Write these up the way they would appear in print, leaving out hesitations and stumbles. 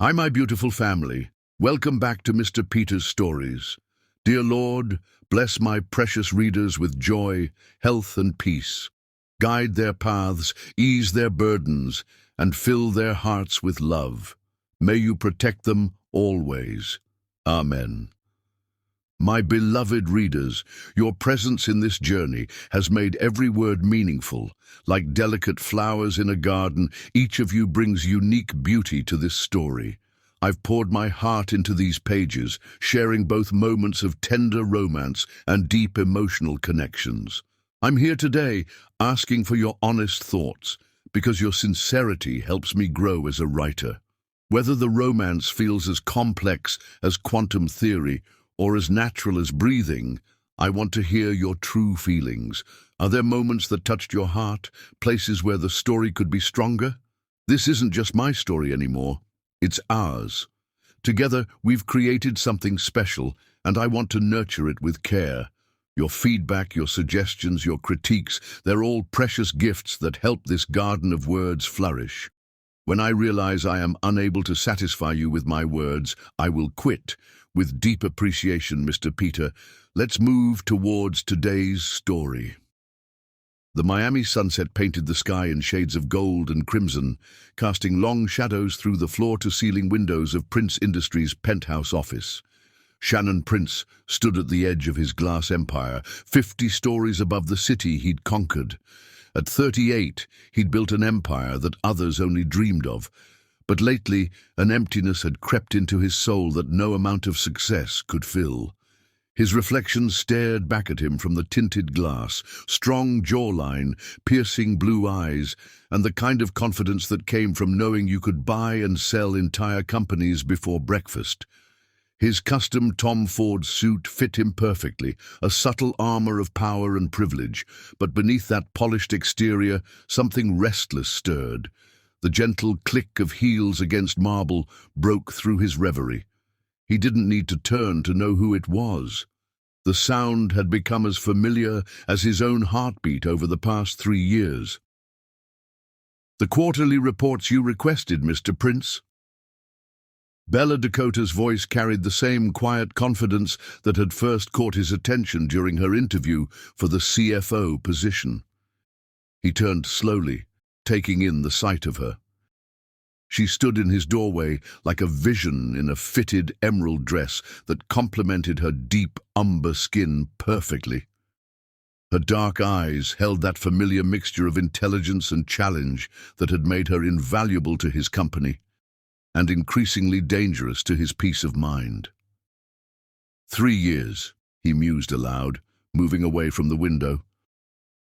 Hi, my beautiful family. Welcome back to Mr. Peter's Stories. Dear Lord, bless my precious readers with joy, health, and peace. Guide their paths, ease their burdens, and fill their hearts with love. May you protect them always. Amen. My beloved readers, your presence in this journey has made every word meaningful. Like delicate flowers in a garden, each of you brings unique beauty to this story. I've poured my heart into these pages, sharing both moments of tender romance and deep emotional connections. I'm here today asking for your honest thoughts, because your sincerity helps me grow as a writer. Whether the romance feels as complex as quantum theory or as natural as breathing, I want to hear your true feelings. Are there moments that touched your heart, places where the story could be stronger? This isn't just my story anymore, it's ours. Together, we've created something special, and I want to nurture it with care. Your feedback, your suggestions, your critiques, they're all precious gifts that help this garden of words flourish. When I realize I am unable to satisfy you with my words, I will quit. With deep appreciation, Mr. Peter, let's move towards today's story. The Miami sunset painted the sky in shades of gold and crimson, casting long shadows through the floor-to-ceiling windows of Prince Industries' penthouse office. Shannon Prince stood at the edge of his glass empire, 50 stories above the city he'd conquered. At 38, he'd built an empire that others only dreamed of. But lately, an emptiness had crept into his soul that no amount of success could fill. His reflection stared back at him from the tinted glass, strong jawline, piercing blue eyes, and the kind of confidence that came from knowing you could buy and sell entire companies before breakfast. His custom Tom Ford suit fit him perfectly, a subtle armor of power and privilege, but beneath that polished exterior, something restless stirred. The gentle click of heels against marble broke through his reverie. He didn't need to turn to know who it was. The sound had become as familiar as his own heartbeat over the past 3 years. "The quarterly reports you requested, Mr. Prince." Bella Dakota's voice carried the same quiet confidence that had first caught his attention during her interview for the CFO position. He turned slowly, taking in the sight of her. She stood in his doorway like a vision in a fitted emerald dress that complemented her deep umber skin perfectly. Her dark eyes held that familiar mixture of intelligence and challenge that had made her invaluable to his company, and increasingly dangerous to his peace of mind. 3 years, he mused aloud, moving away from the window.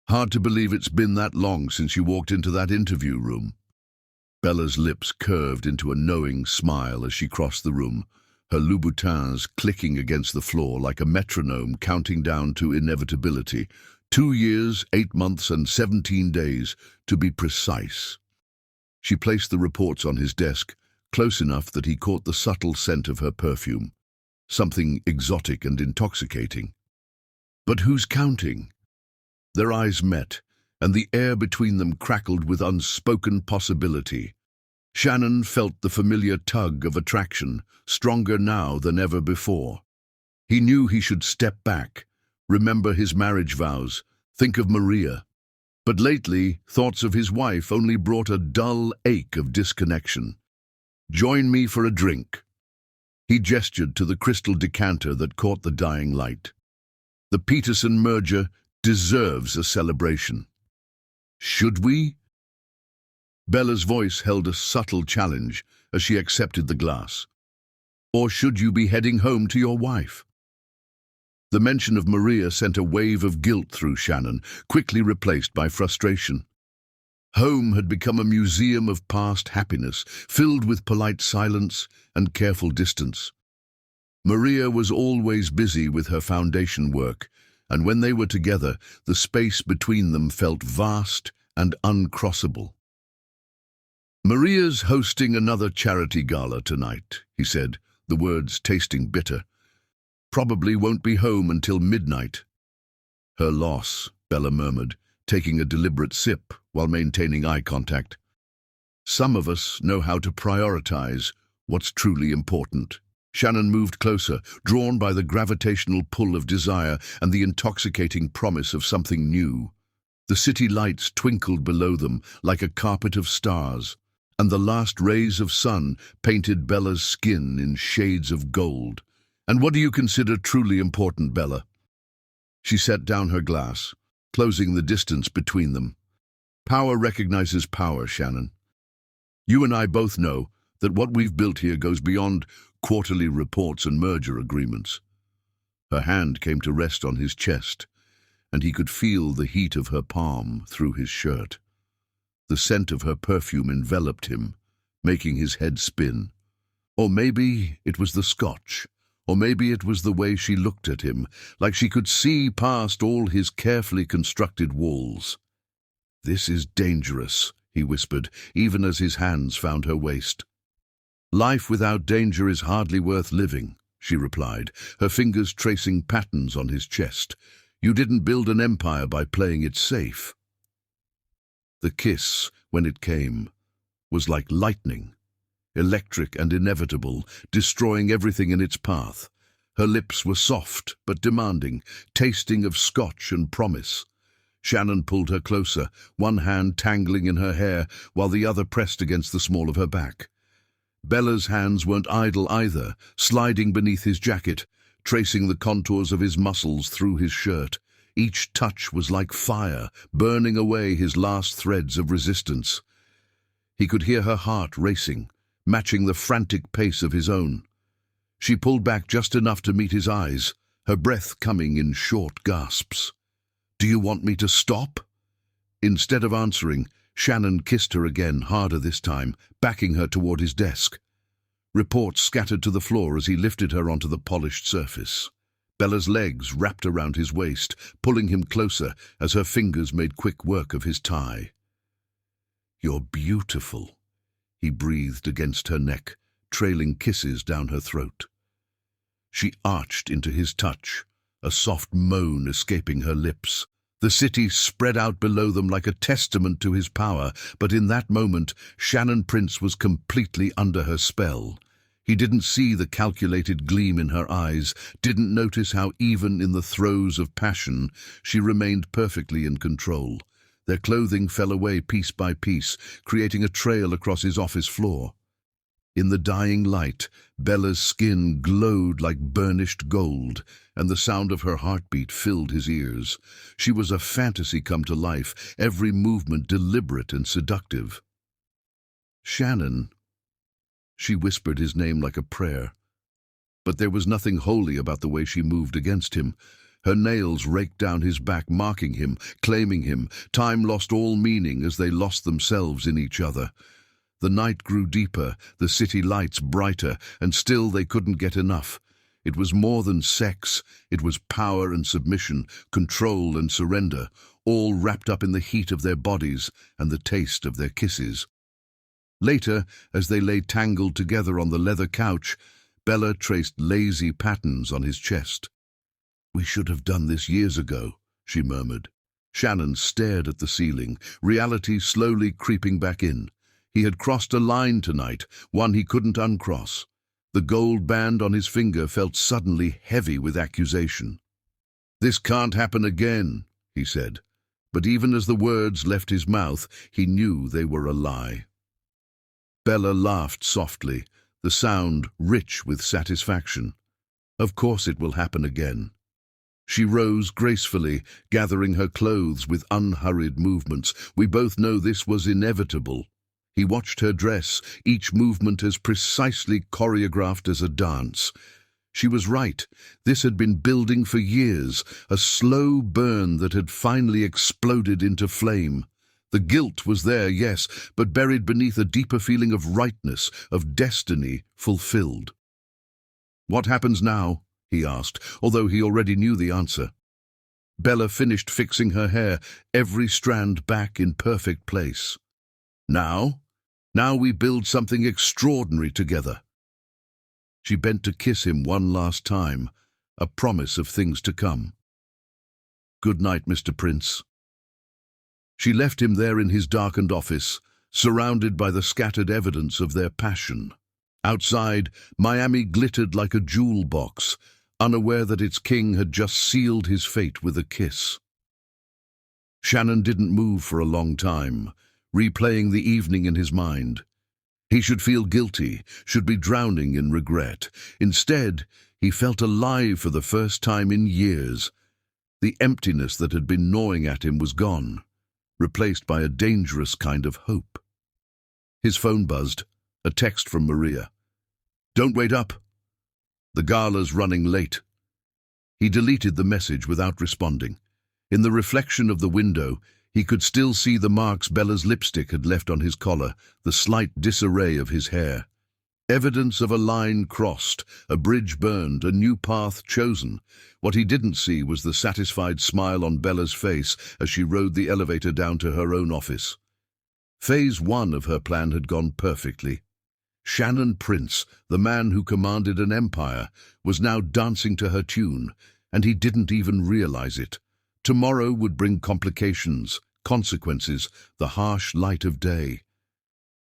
Hard to believe it's been that long since you walked into that interview room. Bella's lips curved into a knowing smile as she crossed the room, her Louboutins clicking against the floor like a metronome counting down to inevitability. 2 years, 8 months, and 17 days, to be precise. She placed the reports on his desk, close enough that he caught the subtle scent of her perfume, something exotic and intoxicating. But who's counting? Their eyes met, and the air between them crackled with unspoken possibility. Shannon felt the familiar tug of attraction, stronger now than ever before. He knew he should step back, remember his marriage vows, think of Maria. But lately, thoughts of his wife only brought a dull ache of disconnection. "Join me for a drink." He gestured to the crystal decanter that caught the dying light. The Peterson merger deserves a celebration. "Should we?" Bella's voice held a subtle challenge as she accepted the glass. "Or should you be heading home to your wife?" The mention of Maria sent a wave of guilt through Shannon, quickly replaced by frustration. Home had become a museum of past happiness, filled with polite silence and careful distance. Maria was always busy with her foundation work, and when they were together, the space between them felt vast and uncrossable. "Maria's hosting another charity gala tonight," he said, the words tasting bitter. "Probably won't be home until midnight." "Her loss," Bella murmured, taking a deliberate sip while maintaining eye contact. "Some of us know how to prioritize What's truly important? Shannon moved closer, drawn by the gravitational pull of desire and the intoxicating promise of something new. The city lights twinkled below them like a carpet of stars, and the last rays of sun painted Bella's skin in shades of gold. "And what do you consider truly important, Bella?" She set down her glass, closing the distance between them. "Power recognizes power, Shannon. You and I both know that what we've built here goes beyond quarterly reports and merger agreements." Her hand came to rest on his chest, and he could feel the heat of her palm through his shirt. The scent of her perfume enveloped him, making his head spin. Or maybe it was the scotch, or maybe it was the way she looked at him, like she could see past all his carefully constructed walls. "This is dangerous," he whispered, even as his hands found her waist. "Life without danger is hardly worth living," she replied, her fingers tracing patterns on his chest. "You didn't build an empire by playing it safe." The kiss, when it came, was like lightning, electric and inevitable, destroying everything in its path. Her lips were soft but demanding, tasting of scotch and promise. Shannon pulled her closer, one hand tangling in her hair while the other pressed against the small of her back. Bella's hands weren't idle either, sliding beneath his jacket, tracing the contours of his muscles through his shirt. Each touch was like fire, burning away his last threads of resistance. He could hear her heart racing, matching the frantic pace of his own. She pulled back just enough to meet his eyes, her breath coming in short gasps. "Do you want me to stop?" Instead of answering, Shannon kissed her again, harder this time, backing her toward his desk. Reports scattered to the floor as he lifted her onto the polished surface. Bella's legs wrapped around his waist, pulling him closer as her fingers made quick work of his tie. "You're beautiful," he breathed against her neck, trailing kisses down her throat. She arched into his touch, a soft moan escaping her lips. The city spread out below them like a testament to his power, but in that moment, Shannon Prince was completely under her spell. He didn't see the calculated gleam in her eyes, didn't notice how even in the throes of passion, she remained perfectly in control. Their clothing fell away piece by piece, creating a trail across his office floor. In the dying light, Bella's skin glowed like burnished gold, and the sound of her heartbeat filled his ears. She was a fantasy come to life, every movement deliberate and seductive. "Shannon." She whispered his name like a prayer. But there was nothing holy about the way she moved against him. Her nails raked down his back, marking him, claiming him. Time lost all meaning as they lost themselves in each other. The night grew deeper, the city lights brighter, and still they couldn't get enough. It was more than sex. It was power and submission, control and surrender, all wrapped up in the heat of their bodies and the taste of their kisses. Later, as they lay tangled together on the leather couch, Bella traced lazy patterns on his chest. "We should have done this years ago," she murmured. Shannon stared at the ceiling, reality slowly creeping back in. He had crossed a line tonight, one he couldn't uncross. The gold band on his finger felt suddenly heavy with accusation. "This can't happen again," he said, but even as the words left his mouth, he knew they were a lie. Bella laughed softly, the sound rich with satisfaction. "Of course it will happen again." She rose gracefully, gathering her clothes with unhurried movements. "We both know this was inevitable." He watched her dress, each movement as precisely choreographed as a dance. She was right. This had been building for years, a slow burn that had finally exploded into flame. The guilt was there, yes, but buried beneath a deeper feeling of rightness, of destiny fulfilled. "What happens now?" he asked, although he already knew the answer. Bella finished fixing her hair, every strand back in perfect place. Now we build something extraordinary together." She bent to kiss him one last time, a promise of things to come. "Good night, Mr. Prince." She left him there in his darkened office, surrounded by the scattered evidence of their passion. Outside, Miami glittered like a jewel box, unaware that its king had just sealed his fate with a kiss. Shannon didn't move for a long time, replaying the evening in his mind. He should feel guilty, should be drowning in regret. Instead, he felt alive for the first time in years. The emptiness that had been gnawing at him was gone, replaced by a dangerous kind of hope. His phone buzzed, a text from Maria. "Don't wait up. The gala's running late." He deleted the message without responding. In the reflection of the window, he could still see the marks Bella's lipstick had left on his collar, the slight disarray of his hair. Evidence of a line crossed, a bridge burned, a new path chosen. What he didn't see was the satisfied smile on Bella's face as she rode the elevator down to her own office. Phase 1 of her plan had gone perfectly. Shannon Prince, the man who commanded an empire, was now dancing to her tune, and he didn't even realize it. Tomorrow would bring complications, consequences, the harsh light of day.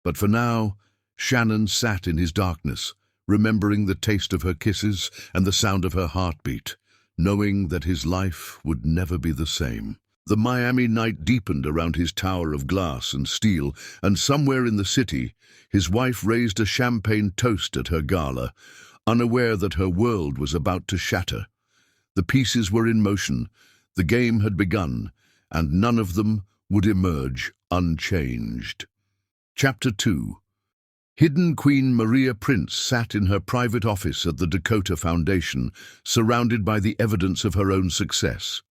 But for now, Shannon sat in his darkness, remembering the taste of her kisses and the sound of her heartbeat, knowing that his life would never be the same. The Miami night deepened around his tower of glass and steel, and somewhere in the city, his wife raised a champagne toast at her gala, unaware that her world was about to shatter. The pieces were in motion, the game had begun, and none of them would emerge unchanged. Chapter 2. Hidden Queen Maria Prince sat in her private office at the Dakota Foundation, surrounded by the evidence of her own success.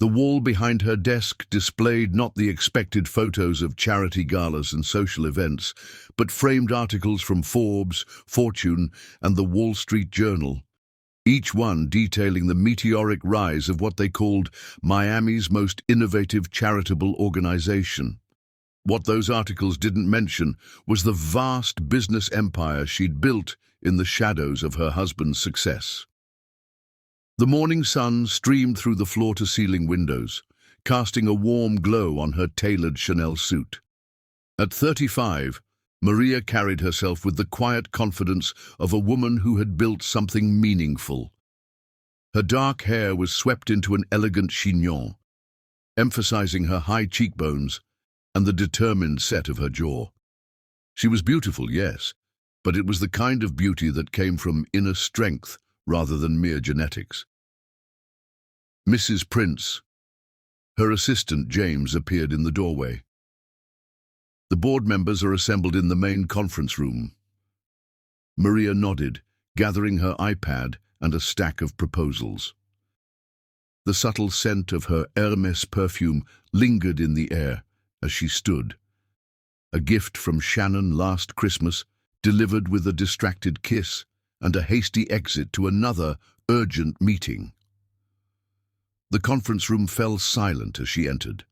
The wall behind her desk displayed not the expected photos of charity galas and social events, but framed articles from Forbes, Fortune, and the Wall Street Journal, each one detailing the meteoric rise of what they called Miami's most innovative charitable organization. What those articles didn't mention was the vast business empire she'd built in the shadows of her husband's success. The morning sun streamed through the floor-to-ceiling windows, casting a warm glow on her tailored Chanel suit. At 35, Maria carried herself with the quiet confidence of a woman who had built something meaningful. Her dark hair was swept into an elegant chignon, emphasizing her high cheekbones and the determined set of her jaw. She was beautiful, yes, but it was the kind of beauty that came from inner strength rather than mere genetics. Mrs. Prince. Her assistant, James, appeared in the doorway. The board members are assembled in the main conference room. Maria nodded, gathering her iPad and a stack of proposals. The subtle scent of her Hermes perfume lingered in the air as she stood. A gift from Shannon last Christmas, delivered with a distracted kiss and a hasty exit to another urgent meeting. The conference room fell silent as she entered.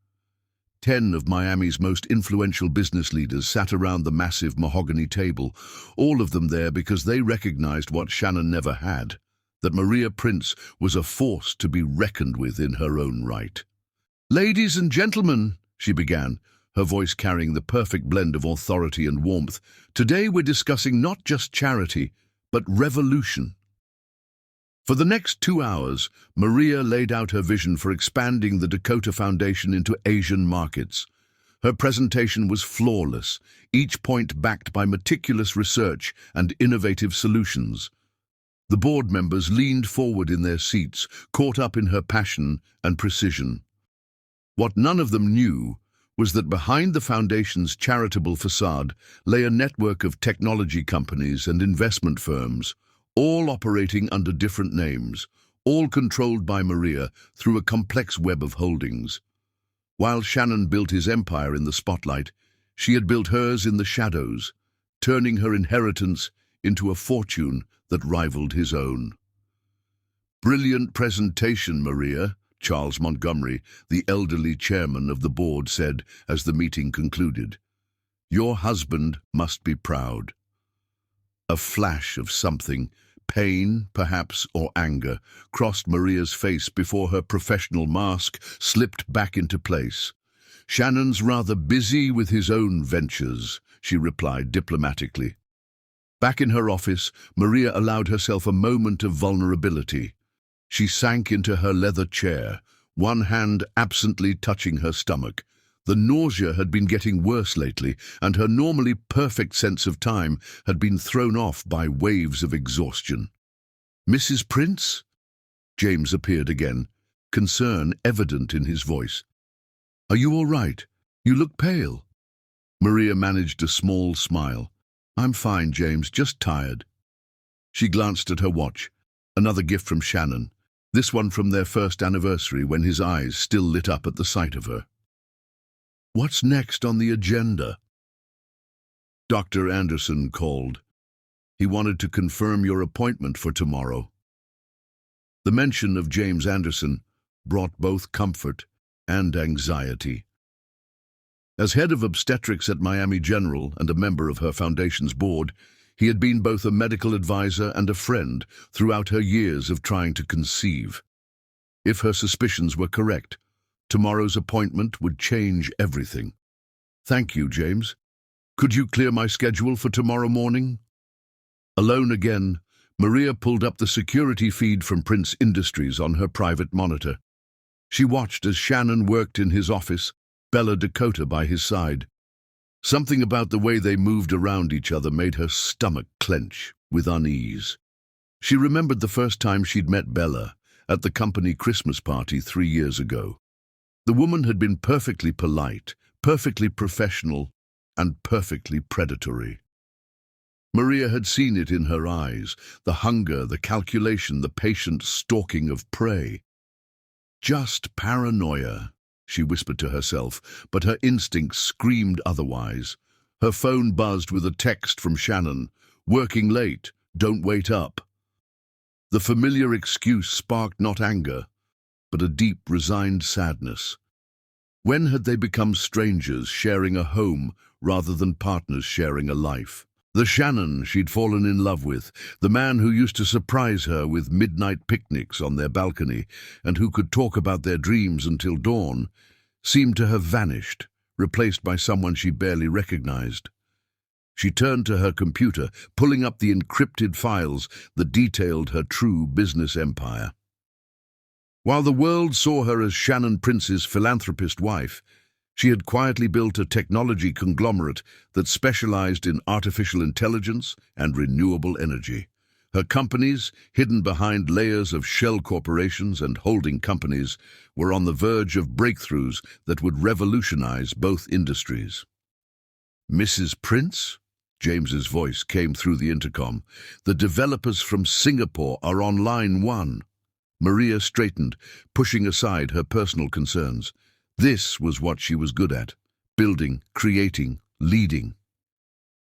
10 of Miami's most influential business leaders sat around the massive mahogany table, all of them there because they recognized what Shannon never had, that Maria Prince was a force to be reckoned with in her own right. "Ladies and gentlemen," she began, her voice carrying the perfect blend of authority and warmth, "today we're discussing not just charity, but revolution." For the next 2 hours, Maria laid out her vision for expanding the Dakota Foundation into Asian markets. Her presentation was flawless, each point backed by meticulous research and innovative solutions. The board members leaned forward in their seats, caught up in her passion and precision. What none of them knew was that behind the foundation's charitable facade lay a network of technology companies and investment firms, all operating under different names, all controlled by Maria through a complex web of holdings. While Shannon built his empire in the spotlight, she had built hers in the shadows, turning her inheritance into a fortune that rivaled his own. "Brilliant presentation, Maria," Charles Montgomery, the elderly chairman of the board, said as the meeting concluded. "Your husband must be proud." A flash of something, pain, perhaps, or anger, crossed Maria's face before her professional mask slipped back into place. "Shannon's rather busy with his own ventures," she replied diplomatically. Back in her office, Maria allowed herself a moment of vulnerability. She sank into her leather chair, one hand absently touching her stomach. The nausea had been getting worse lately, and her normally perfect sense of time had been thrown off by waves of exhaustion. "Mrs. Prince?" James appeared again, concern evident in his voice. "Are you all right? You look pale." Maria managed a small smile. "I'm fine, James, just tired." She glanced at her watch. Another gift from Shannon, this one from their first anniversary when his eyes still lit up at the sight of her. "What's next on the agenda?" Dr. Anderson called. He wanted to confirm your appointment for tomorrow. The mention of James Anderson brought both comfort and anxiety. As head of obstetrics at Miami General and a member of her foundation's board, he had been both a medical advisor and a friend throughout her years of trying to conceive. If her suspicions were correct, tomorrow's appointment would change everything. "Thank you, James. Could you clear my schedule for tomorrow morning?" Alone again, Maria pulled up the security feed from Prince Industries on her private monitor. She watched as Shannon worked in his office, Bella Dakota by his side. Something about the way they moved around each other made her stomach clench with unease. She remembered the first time she'd met Bella at the company Christmas party 3 years ago. The woman had been perfectly polite, perfectly professional, and perfectly predatory. Maria had seen it in her eyes, the hunger, the calculation, the patient stalking of prey. "Just paranoia," she whispered to herself, but her instincts screamed otherwise. Her phone buzzed with a text from Shannon, "Working late, don't wait up." The familiar excuse sparked not anger, but a deep, resigned sadness. When had they become strangers sharing a home rather than partners sharing a life? The Shannon she'd fallen in love with, the man who used to surprise her with midnight picnics on their balcony and who could talk about their dreams until dawn, seemed to have vanished, replaced by someone she barely recognized. She turned to her computer, pulling up the encrypted files that detailed her true business empire. While the world saw her as Shannon Prince's philanthropist wife, she had quietly built a technology conglomerate that specialized in artificial intelligence and renewable energy. Her companies, hidden behind layers of shell corporations and holding companies, were on the verge of breakthroughs that would revolutionize both industries. "Mrs. Prince?" James's voice came through the intercom. "The developers from Singapore are on line 1. Maria straightened, pushing aside her personal concerns. This was what she was good at: building, creating, leading.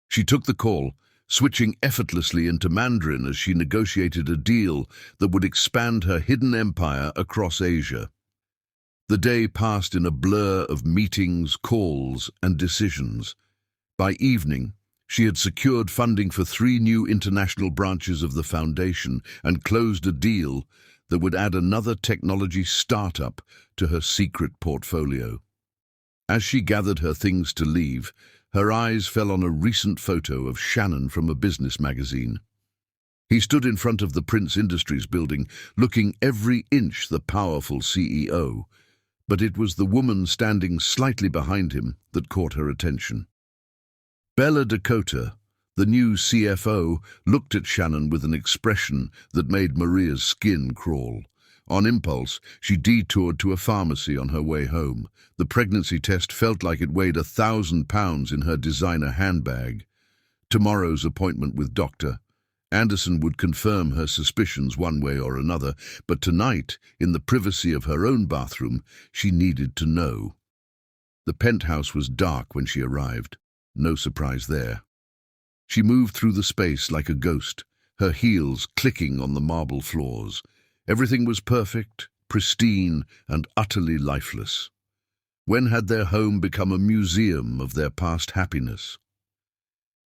She took the call, switching effortlessly into Mandarin as she negotiated a deal that would expand her hidden empire across Asia. The day passed in a blur of meetings, calls, and decisions. By evening, she had secured funding for 3 new international branches of the foundation and closed a deal that would add another technology startup to her secret portfolio. As she gathered her things to leave, her eyes fell on a recent photo of Shannon from a business magazine. He stood in front of the Prince Industries building, looking every inch the powerful CEO, but it was the woman standing slightly behind him that caught her attention. Bella Dakota, the new CFO, looked at Shannon with an expression that made Maria's skin crawl. On impulse, she detoured to a pharmacy on her way home. The pregnancy test felt like it weighed 1,000 pounds in her designer handbag. Tomorrow's appointment with Dr. Anderson would confirm her suspicions one way or another, but tonight, in the privacy of her own bathroom, she needed to know. The penthouse was dark when she arrived. No surprise there. She moved through the space like a ghost, her heels clicking on the marble floors. Everything was perfect, pristine, and utterly lifeless. When had their home become a museum of their past happiness?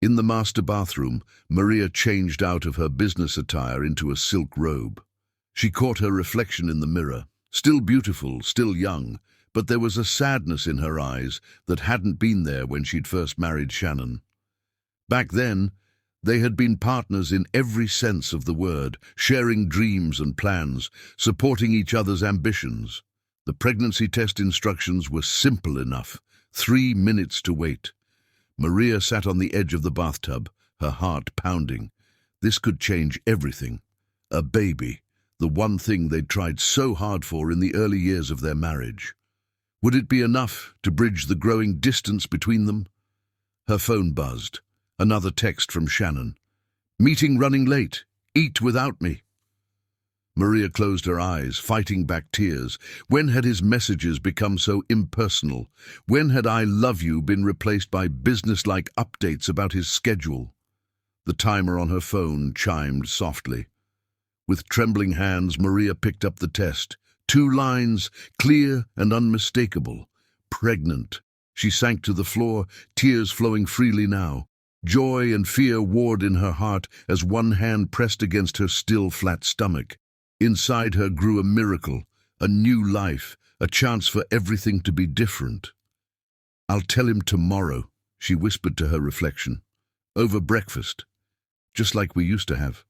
In the master bathroom, Maria changed out of her business attire into a silk robe. She caught her reflection in the mirror, still beautiful, still young, but there was a sadness in her eyes that hadn't been there when she'd first married Shannon. Back then, They had been partners in every sense of the word, sharing dreams and plans, supporting each other's ambitions. The pregnancy test instructions were simple enough. 3 minutes to wait. Maria sat on the edge of the bathtub, her heart pounding. This could change everything. A baby, the one thing they'd tried so hard for in the early years of their marriage. Would it be enough to bridge the growing distance between them? Her phone buzzed. Another text from Shannon. "Meeting running late. Eat without me." Maria closed her eyes, fighting back tears. When had his messages become so impersonal? When had "I love you" been replaced by business-like updates about his schedule? The timer on her phone chimed softly. With trembling hands, Maria picked up the test. 2 lines, clear and unmistakable. Pregnant. She sank to the floor, tears flowing freely now. Joy and fear warred in her heart as one hand pressed against her still flat stomach. Inside her grew a miracle, a new life, a chance for everything to be different. "I'll tell him tomorrow," she whispered to her reflection. "Over breakfast, just like we used to have."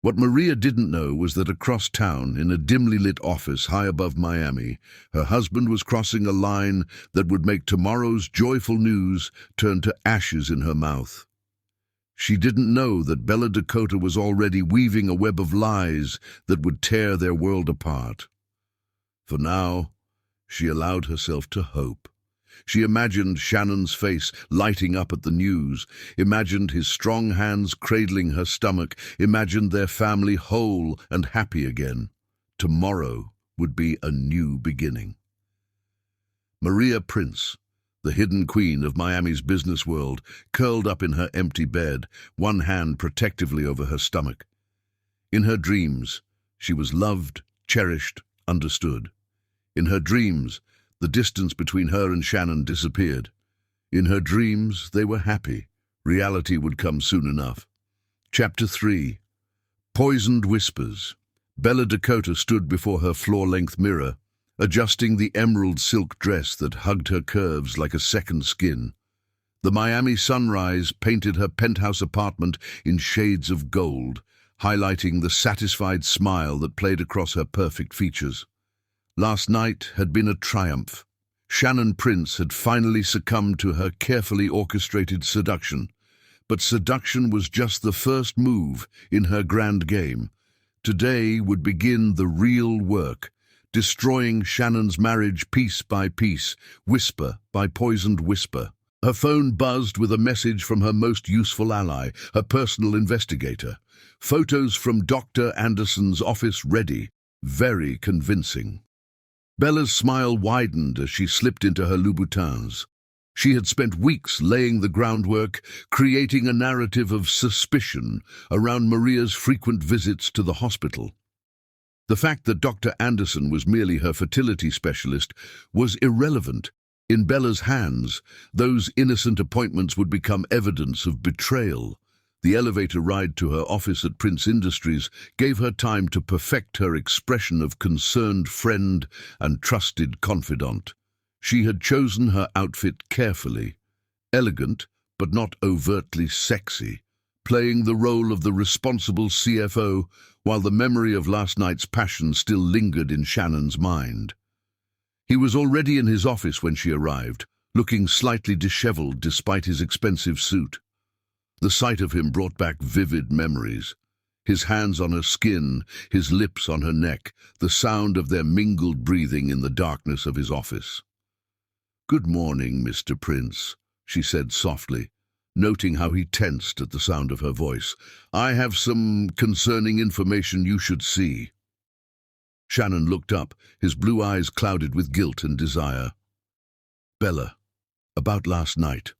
What Maria didn't know was that across town, in a dimly lit office high above Miami, her husband was crossing a line that would make tomorrow's joyful news turn to ashes in her mouth. She didn't know that Bella Dakota was already weaving a web of lies that would tear their world apart. For now, she allowed herself to hope. She imagined Shannon's face lighting up at the news, imagined his strong hands cradling her stomach, imagined their family whole and happy again. Tomorrow would be a new beginning. Maria Prince, the hidden queen of Miami's business world, curled up in her empty bed, one hand protectively over her stomach. In her dreams, she was loved, cherished, understood. In her dreams, the distance between her and Shannon disappeared. In her dreams, they were happy. Reality would come soon enough. Chapter 3. Poisoned Whispers. Bella Dakota stood before her floor-length mirror, adjusting the emerald silk dress that hugged her curves like a second skin. The Miami sunrise painted her penthouse apartment in shades of gold, highlighting the satisfied smile that played across her perfect features. Last night had been a triumph. Shannon Prince had finally succumbed to her carefully orchestrated seduction. But seduction was just the first move in her grand game. Today would begin the real work, destroying Shannon's marriage piece by piece, whisper by poisoned whisper. Her phone buzzed with a message from her most useful ally, her personal investigator. Photos from Dr. Anderson's office ready, very convincing. Bella's smile widened as she slipped into her Louboutins. She had spent weeks laying the groundwork, creating a narrative of suspicion around Maria's frequent visits to the hospital. The fact that Dr. Anderson was merely her fertility specialist was irrelevant. In Bella's hands, those innocent appointments would become evidence of betrayal. The elevator ride to her office at Prince Industries gave her time to perfect her expression of concerned friend and trusted confidant. She had chosen her outfit carefully, elegant but not overtly sexy, playing the role of the responsible CFO while the memory of last night's passion still lingered in Shannon's mind. He was already in his office when she arrived, looking slightly disheveled despite his expensive suit. The sight of him brought back vivid memories. His hands on her skin, his lips on her neck, the sound of their mingled breathing in the darkness of his office. "Good morning, Mr. Prince," she said softly, noting how he tensed at the sound of her voice. "I have some concerning information you should see." Shannon looked up, his blue eyes clouded with guilt and desire. "Bella, about last night."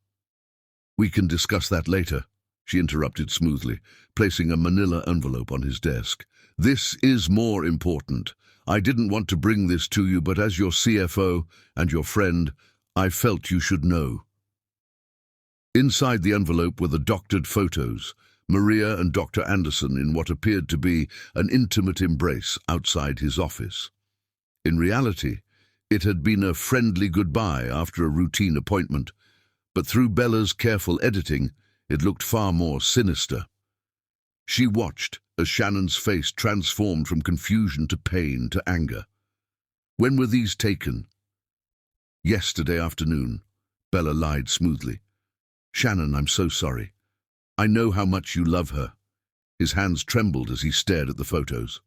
"We can discuss that later," she interrupted smoothly, placing a manila envelope on his desk. "This is more important. I didn't want to bring this to you, but as your CFO and your friend, I felt you should know." Inside the envelope were the doctored photos, Maria and Dr. Anderson in what appeared to be an intimate embrace outside his office. In reality, it had been a friendly goodbye after a routine appointment, but through Bella's careful editing, It looked far more sinister. She watched as Shannon's face transformed from confusion to pain to anger. When were these taken? Yesterday afternoon, Bella lied smoothly. Shannon, I'm so sorry. I know how much you love her. His hands trembled as he stared at the photos.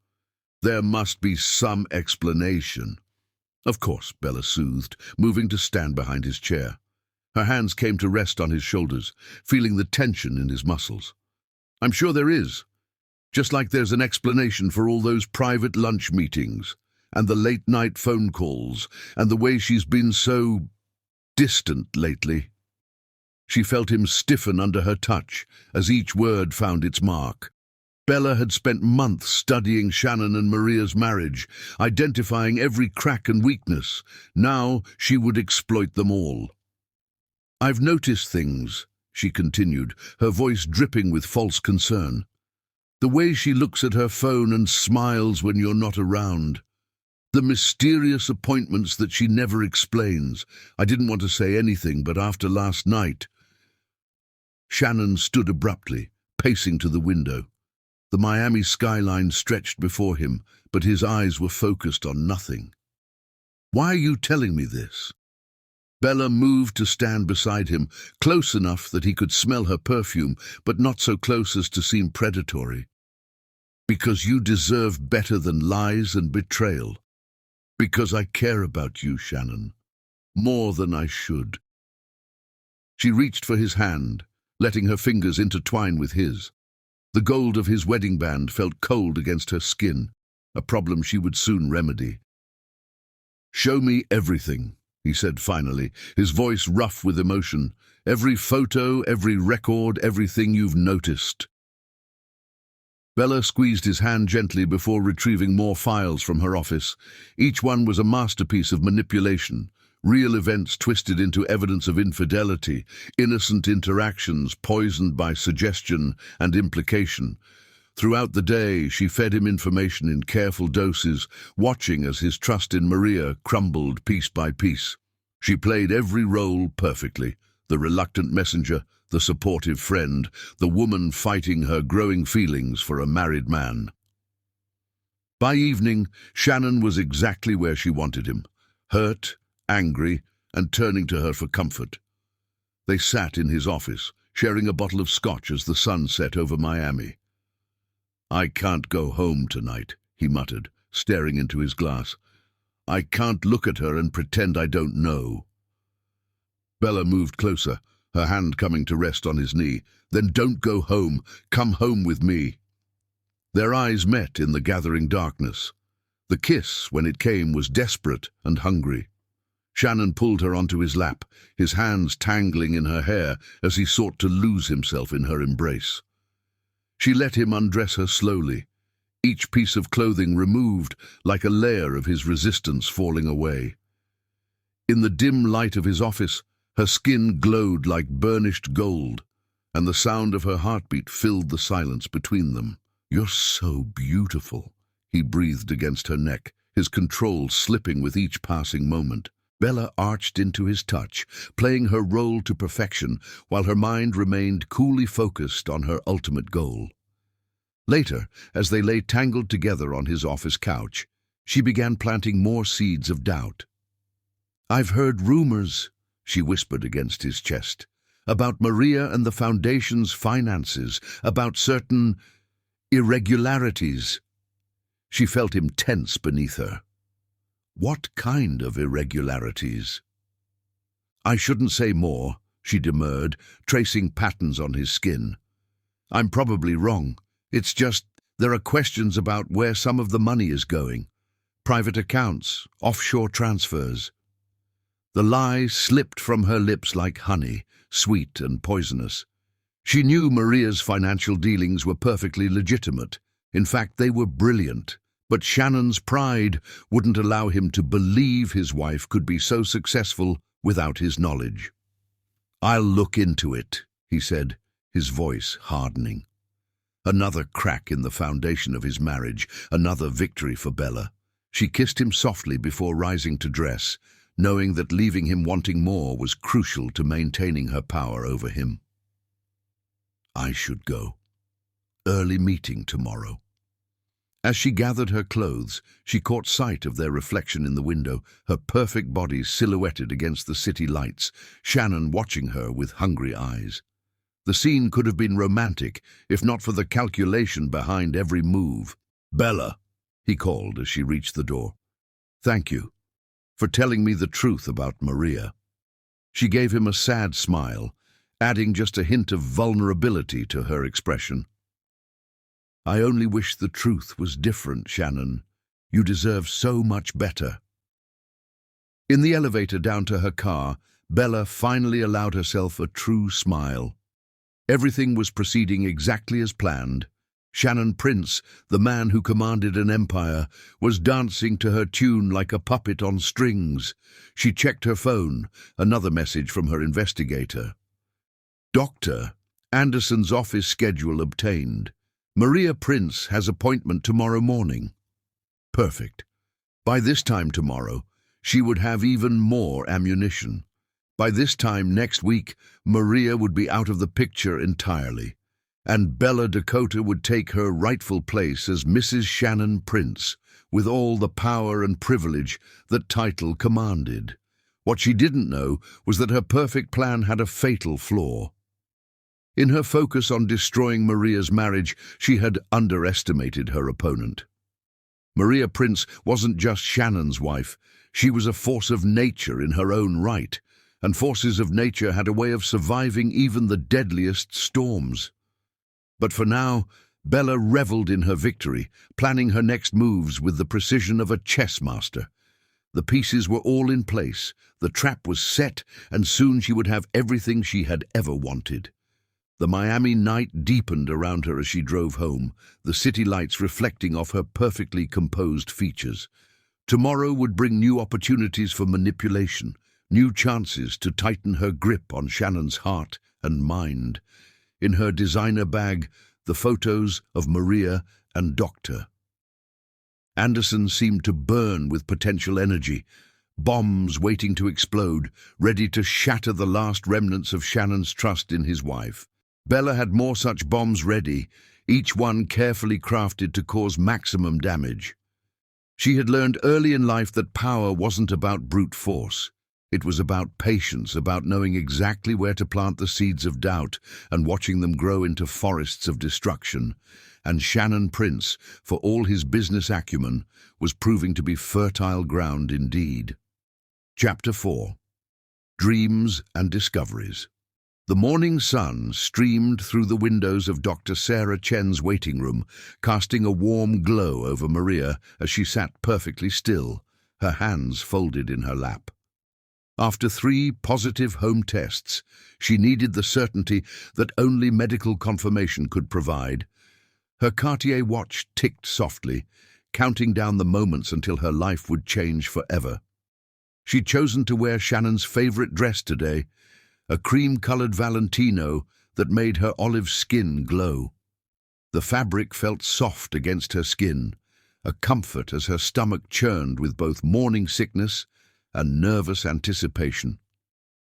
There must be some explanation. Of course, Bella soothed, moving to stand behind his chair. Her hands came to rest on his shoulders, feeling the tension in his muscles. I'm sure there is. Just like there's an explanation for all those private lunch meetings, and the late-night phone calls, and the way she's been so distant lately. She felt him stiffen under her touch as each word found its mark. Bella had spent months studying Shannon and Maria's marriage, identifying every crack and weakness. Now she would exploit them all. I've noticed things, she continued, her voice dripping with false concern. The way she looks at her phone and smiles when you're not around. The mysterious appointments that she never explains. I didn't want to say anything, but after last night... Shannon stood abruptly, pacing to the window. The Miami skyline stretched before him, but his eyes were focused on nothing. Why are you telling me this? Bella moved to stand beside him, close enough that he could smell her perfume, but not so close as to seem predatory. Because you deserve better than lies and betrayal. Because I care about you, Shannon. More than I should. She reached for his hand, letting her fingers intertwine with his. The gold of his wedding band felt cold against her skin, a problem she would soon remedy. Show me everything, he said finally, his voice rough with emotion. Every photo, every record, everything you've noticed. Bella squeezed his hand gently before retrieving more files from her office. Each one was a masterpiece of manipulation. Real events twisted into evidence of infidelity, innocent interactions poisoned by suggestion and implication. Throughout the day, she fed him information in careful doses, watching as his trust in Maria crumbled piece by piece. She played every role perfectly, the reluctant messenger, the supportive friend, the woman fighting her growing feelings for a married man. By evening, Shannon was exactly where she wanted him, hurt, angry, and turning to her for comfort. They sat in his office, sharing a bottle of scotch as the sun set over Miami. I can't go home tonight, he muttered, staring into his glass. I can't look at her and pretend I don't know. Bella moved closer, her hand coming to rest on his knee. Then don't go home, come home with me. Their eyes met in the gathering darkness. The kiss, when it came, was desperate and hungry. Shannon pulled her onto his lap, his hands tangling in her hair as he sought to lose himself in her embrace. She let him undress her slowly, each piece of clothing removed like a layer of his resistance falling away. In the dim light of his office, her skin glowed like burnished gold, and the sound of her heartbeat filled the silence between them. You're so beautiful, he breathed against her neck, his control slipping with each passing moment. Bella arched into his touch, playing her role to perfection, while her mind remained coolly focused on her ultimate goal. Later, as they lay tangled together on his office couch, she began planting more seeds of doubt. I've heard rumors, she whispered against his chest, about Maria and the Foundation's finances, about certain irregularities. She felt him tense beneath her. What kind of irregularities? I shouldn't say more, she demurred, tracing patterns on his skin. I'm probably wrong. It's just there are questions about where some of the money is going. Private accounts, offshore transfers. The lie slipped from her lips like honey, sweet and poisonous. She knew Maria's financial dealings were perfectly legitimate. In fact, they were brilliant. But Shannon's pride wouldn't allow him to believe his wife could be so successful without his knowledge. I'll look into it, he said, his voice hardening. Another crack in the foundation of his marriage, another victory for Bella. She kissed him softly before rising to dress, knowing that leaving him wanting more was crucial to maintaining her power over him. I should go. Early meeting tomorrow. As she gathered her clothes, she caught sight of their reflection in the window, her perfect body silhouetted against the city lights, Shannon watching her with hungry eyes. The scene could have been romantic, if not for the calculation behind every move. "Bella," he called as she reached the door. "Thank you for telling me the truth about Maria." She gave him a sad smile, adding just a hint of vulnerability to her expression. "I only wish the truth was different, Shannon. You deserve so much better." In the elevator down to her car, Bella finally allowed herself a true smile. Everything was proceeding exactly as planned. Shannon Prince, the man who commanded an empire, was dancing to her tune like a puppet on strings. She checked her phone, another message from her investigator. "Doctor, Anderson's office schedule obtained. Maria Prince has appointment tomorrow morning." Perfect. By this time tomorrow, she would have even more ammunition. By this time next week, Maria would be out of the picture entirely, and Bella Dakota would take her rightful place as Mrs. Shannon Prince, with all the power and privilege that title commanded. What she didn't know was that her perfect plan had a fatal flaw. In her focus on destroying Maria's marriage, she had underestimated her opponent. Maria Prince wasn't just Shannon's wife. She was a force of nature in her own right, and forces of nature had a way of surviving even the deadliest storms. But for now, Bella reveled in her victory, planning her next moves with the precision of a chess master. The pieces were all in place, the trap was set, and soon she would have everything she had ever wanted. The Miami night deepened around her as she drove home, the city lights reflecting off her perfectly composed features. Tomorrow would bring new opportunities for manipulation, new chances to tighten her grip on Shannon's heart and mind. In her designer bag, the photos of Maria and Doctor. Anderson seemed to burn with potential energy, bombs waiting to explode, ready to shatter the last remnants of Shannon's trust in his wife. Bella had more such bombs ready, each one carefully crafted to cause maximum damage. She had learned early in life that power wasn't about brute force. It was about patience, about knowing exactly where to plant the seeds of doubt and watching them grow into forests of destruction. And Shannon Prince, for all his business acumen, was proving to be fertile ground indeed. Chapter 4. Dreams and Discoveries. The morning sun streamed through the windows of Dr. Sarah Chen's waiting room, casting a warm glow over Maria as she sat perfectly still, her hands folded in her lap. After 3 positive home tests, she needed the certainty that only medical confirmation could provide. Her Cartier watch ticked softly, counting down the moments until her life would change forever. She'd chosen to wear Shannon's favorite dress today, a cream-colored Valentino that made her olive skin glow. The fabric felt soft against her skin, a comfort as her stomach churned with both morning sickness and nervous anticipation.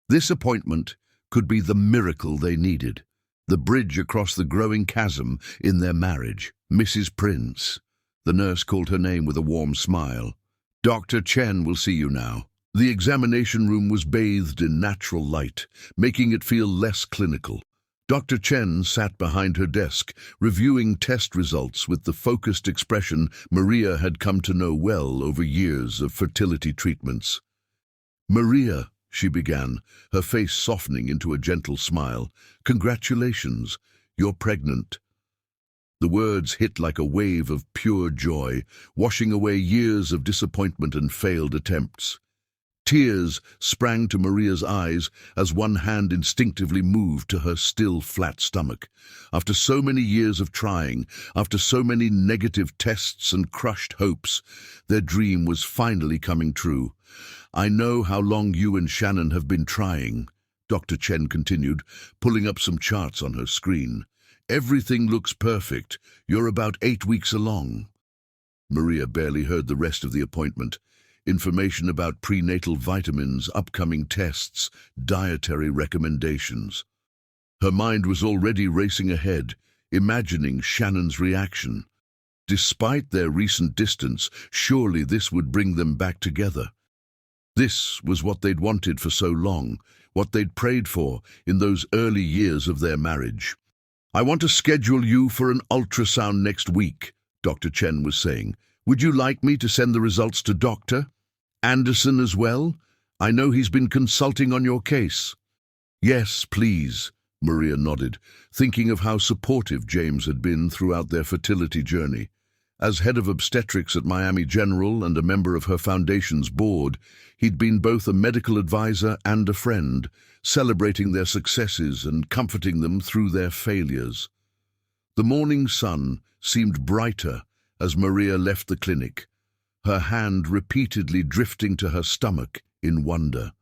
This appointment could be the miracle they needed, the bridge across the growing chasm in their marriage. "Mrs. Prince," the nurse called her name with a warm smile. "Dr. Chen will see you now." The examination room was bathed in natural light, making it feel less clinical. Dr. Chen sat behind her desk, reviewing test results with the focused expression Maria had come to know well over years of fertility treatments. "Maria," she began, her face softening into a gentle smile, "congratulations, you're pregnant." The words hit like a wave of pure joy, washing away years of disappointment and failed attempts. Tears sprang to Maria's eyes as one hand instinctively moved to her still flat stomach. After so many years of trying, after so many negative tests and crushed hopes, their dream was finally coming true. "I know how long you and Shannon have been trying," Dr. Chen continued, pulling up some charts on her screen. "Everything looks perfect. You're about 8 weeks along." Maria barely heard the rest of the appointment. Information about prenatal vitamins, upcoming tests, dietary recommendations. Her mind was already racing ahead, imagining Shannon's reaction. Despite their recent distance, surely this would bring them back together. This was what they'd wanted for so long, what they'd prayed for in those early years of their marriage. "I want to schedule you for an ultrasound next week," Dr. Chen was saying. "Would you like me to send the results to Dr. Anderson as well? I know he's been consulting on your case." "Yes, please," Maria nodded, thinking of how supportive James had been throughout their fertility journey. As head of obstetrics at Miami General and a member of her foundation's board, he'd been both a medical advisor and a friend, celebrating their successes and comforting them through their failures. The morning sun seemed brighter as Maria left the clinic, her hand repeatedly drifting to her stomach in wonder.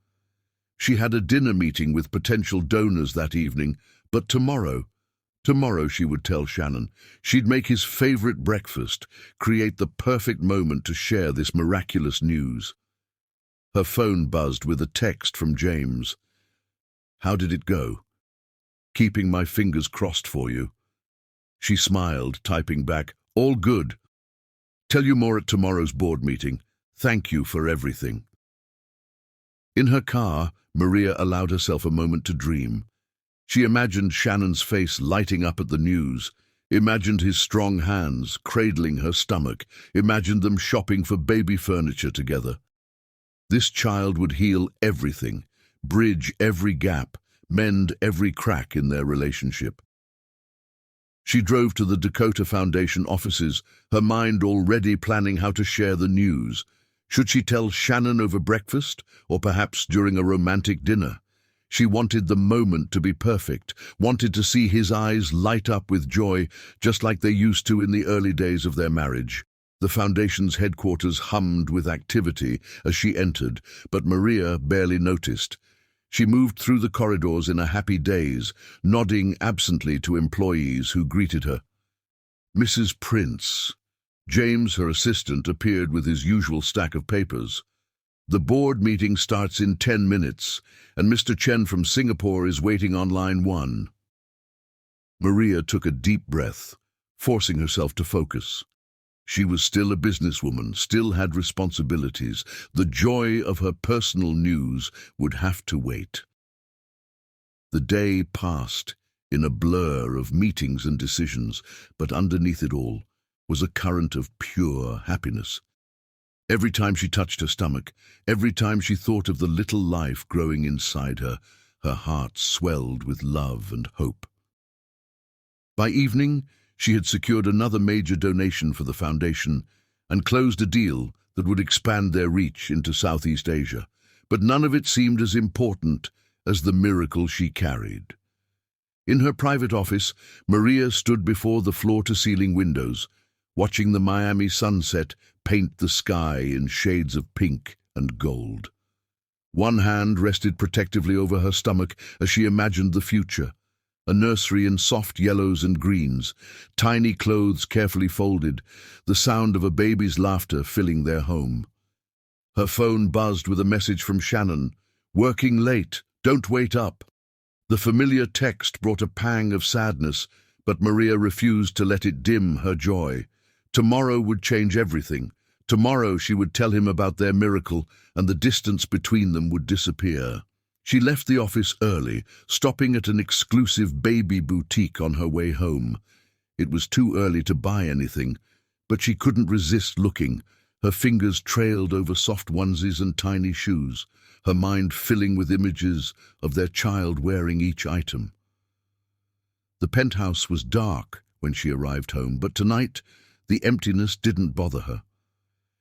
She had a dinner meeting with potential donors that evening, but tomorrow she would tell Shannon. She'd make his favorite breakfast, create the perfect moment to share this miraculous news. Her phone buzzed with a text from James. "How did it go?" "Keeping my fingers crossed for you." She smiled, typing back, "All good. Tell you more at tomorrow's board meeting. Thank you for everything." In her car, Maria allowed herself a moment to dream. She imagined Shannon's face lighting up at the news, imagined his strong hands cradling her stomach, imagined them shopping for baby furniture together. This child would heal everything, bridge every gap, mend every crack in their relationship. She drove to the Dakota Foundation offices, her mind already planning how to share the news. Should she tell Shannon over breakfast, or perhaps during a romantic dinner? She wanted the moment to be perfect, wanted to see his eyes light up with joy, just like they used to in the early days of their marriage. The foundation's headquarters hummed with activity as she entered, but Maria barely noticed. She moved through the corridors in a happy daze, nodding absently to employees who greeted her. "Mrs. Prince." James, her assistant, appeared with his usual stack of papers. "The board meeting starts in 10 minutes, and Mr. Chen from Singapore is waiting on line 1. Maria took a deep breath, forcing herself to focus. She was still a businesswoman, still had responsibilities. The joy of her personal news would have to wait. The day passed in a blur of meetings and decisions, but underneath it all was a current of pure happiness. Every time she touched her stomach, every time she thought of the little life growing inside her, her heart swelled with love and hope. By evening, she had secured another major donation for the foundation and closed a deal that would expand their reach into Southeast Asia, but none of it seemed as important as the miracle she carried. In her private office, Maria stood before the floor-to-ceiling windows, watching the Miami sunset paint the sky in shades of pink and gold. One hand rested protectively over her stomach as she imagined the future, a nursery in soft yellows and greens, tiny clothes carefully folded, the sound of a baby's laughter filling their home. Her phone buzzed with a message from Shannon, "Working late, don't wait up." The familiar text brought a pang of sadness, but Maria refused to let it dim her joy. Tomorrow would change everything. Tomorrow she would tell him about their miracle, and the distance between them would disappear. She left the office early, stopping at an exclusive baby boutique on her way home. It was too early to buy anything, but she couldn't resist looking. Her fingers trailed over soft onesies and tiny shoes, her mind filling with images of their child wearing each item. The penthouse was dark when she arrived home, but tonight the emptiness didn't bother her.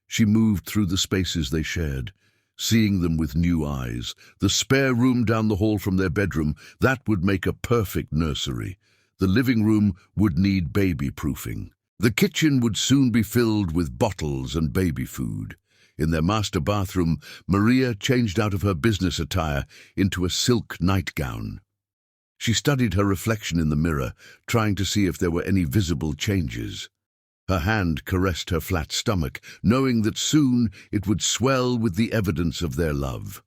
She moved through the spaces they shared, seeing them with new eyes. The spare room down the hall from their bedroom, that would make a perfect nursery. The living room would need baby-proofing. The kitchen would soon be filled with bottles and baby food. In their master bathroom, Maria changed out of her business attire into a silk nightgown. She studied her reflection in the mirror, trying to see if there were any visible changes. Her hand caressed her flat stomach, knowing that soon it would swell with the evidence of their love.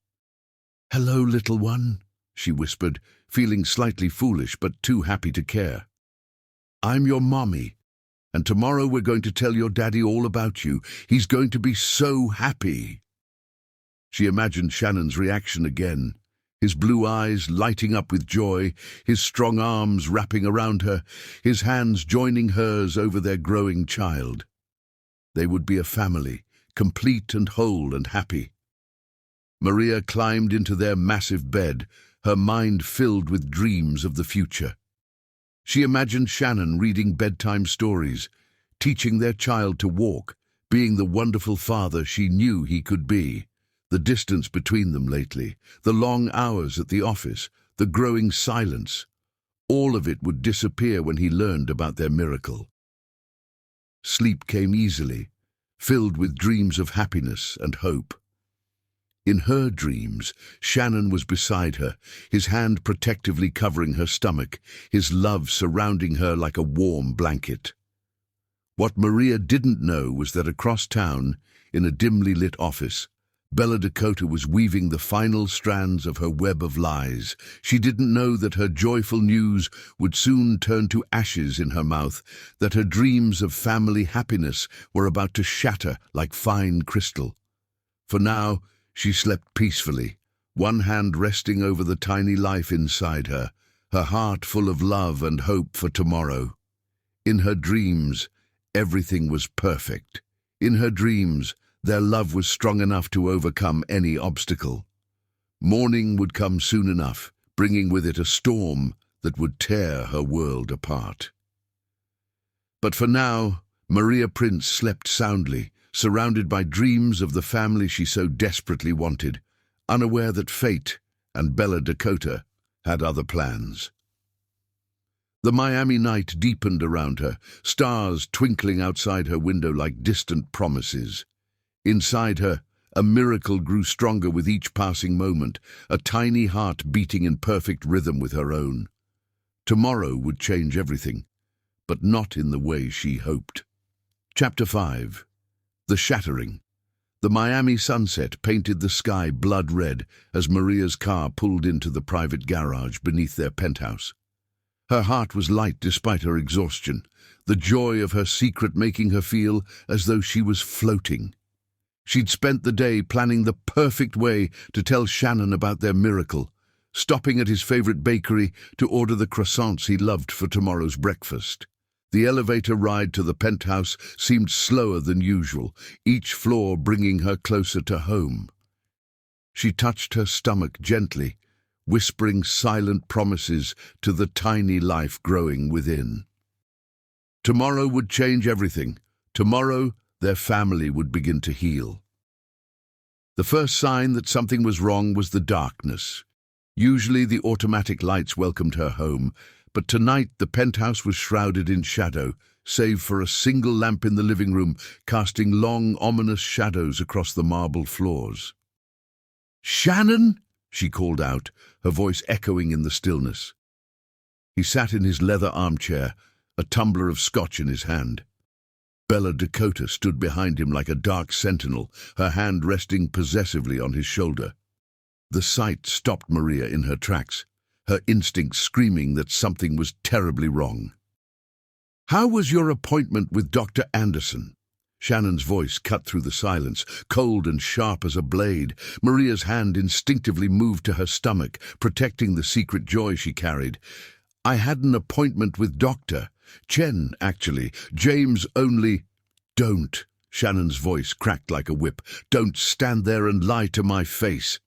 "Hello, little one," she whispered, feeling slightly foolish but too happy to care. "I'm your mommy, and tomorrow we're going to tell your daddy all about you. He's going to be so happy." She imagined Shannon's reaction again, his blue eyes lighting up with joy, his strong arms wrapping around her, his hands joining hers over their growing child. They would be a family, complete and whole and happy. Maria climbed into their massive bed, her mind filled with dreams of the future. She imagined Shannon reading bedtime stories, teaching their child to walk, being the wonderful father she knew he could be. The distance between them lately, the long hours at the office, the growing silence, all of it would disappear when he learned about their miracle. Sleep came easily, filled with dreams of happiness and hope. In her dreams, Shannon was beside her, his hand protectively covering her stomach, his love surrounding her like a warm blanket. What Maria didn't know was that across town, in a dimly lit office, Bella Dakota was weaving the final strands of her web of lies. She didn't know that her joyful news would soon turn to ashes in her mouth, that her dreams of family happiness were about to shatter like fine crystal. For now, she slept peacefully, one hand resting over the tiny life inside her, her heart full of love and hope for tomorrow. In her dreams, everything was perfect. In her dreams, their love was strong enough to overcome any obstacle. Morning would come soon enough, bringing with it a storm that would tear her world apart. But for now, Maria Prince slept soundly, surrounded by dreams of the family she so desperately wanted, unaware that fate and Bella Dakota had other plans. The Miami night deepened around her, stars twinkling outside her window like distant promises. Inside her, a miracle grew stronger with each passing moment, a tiny heart beating in perfect rhythm with her own. Tomorrow would change everything, but not in the way she hoped. Chapter 5. The Shattering. The Miami sunset painted the sky blood red as Maria's car pulled into the private garage beneath their penthouse. Her heart was light despite her exhaustion, the joy of her secret making her feel as though she was floating. She'd spent the day planning the perfect way to tell Shannon about their miracle, stopping at his favorite bakery to order the croissants he loved for tomorrow's breakfast. The elevator ride to the penthouse seemed slower than usual, each floor bringing her closer to home. She touched her stomach gently, whispering silent promises to the tiny life growing within. Tomorrow would change everything. Tomorrow, their family would begin to heal. The first sign that something was wrong was the darkness. Usually the automatic lights welcomed her home, but tonight the penthouse was shrouded in shadow, save for a single lamp in the living room casting long, ominous shadows across the marble floors. "Shannon!" she called out, her voice echoing in the stillness. He sat in his leather armchair, a tumbler of scotch in his hand. Bella Dakota stood behind him like a dark sentinel, her hand resting possessively on his shoulder. The sight stopped Maria in her tracks, her instincts screaming that something was terribly wrong. "How was your appointment with Dr. Anderson?" Shannon's voice cut through the silence, cold and sharp as a blade. Maria's hand instinctively moved to her stomach, protecting the secret joy she carried. "I had an appointment with Dr. Chen, actually. James only—" "Don't," Shannon's voice cracked like a whip. "Don't stand there and lie to my face."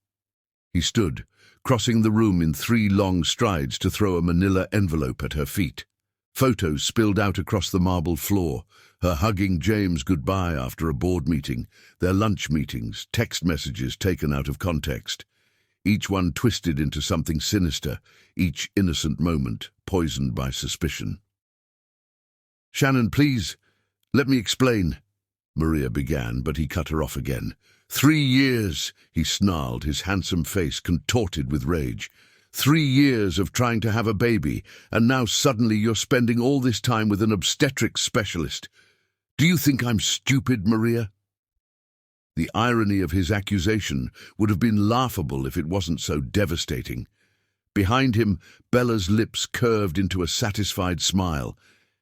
He stood, crossing the room in 3 long strides to throw a manila envelope at her feet. Photos spilled out across the marble floor, her hugging James goodbye after a board meeting, their lunch meetings, text messages taken out of context. Each one twisted into something sinister, each innocent moment poisoned by suspicion. "Shannon, please, let me explain," Maria began, but he cut her off again. 3 years, he snarled, his handsome face contorted with rage. 3 years of trying to have a baby, and now suddenly you're spending all this time with an obstetrics specialist. Do you think I'm stupid, Maria? The irony of his accusation would have been laughable if it wasn't so devastating. Behind him, Bella's lips curved into a satisfied smile,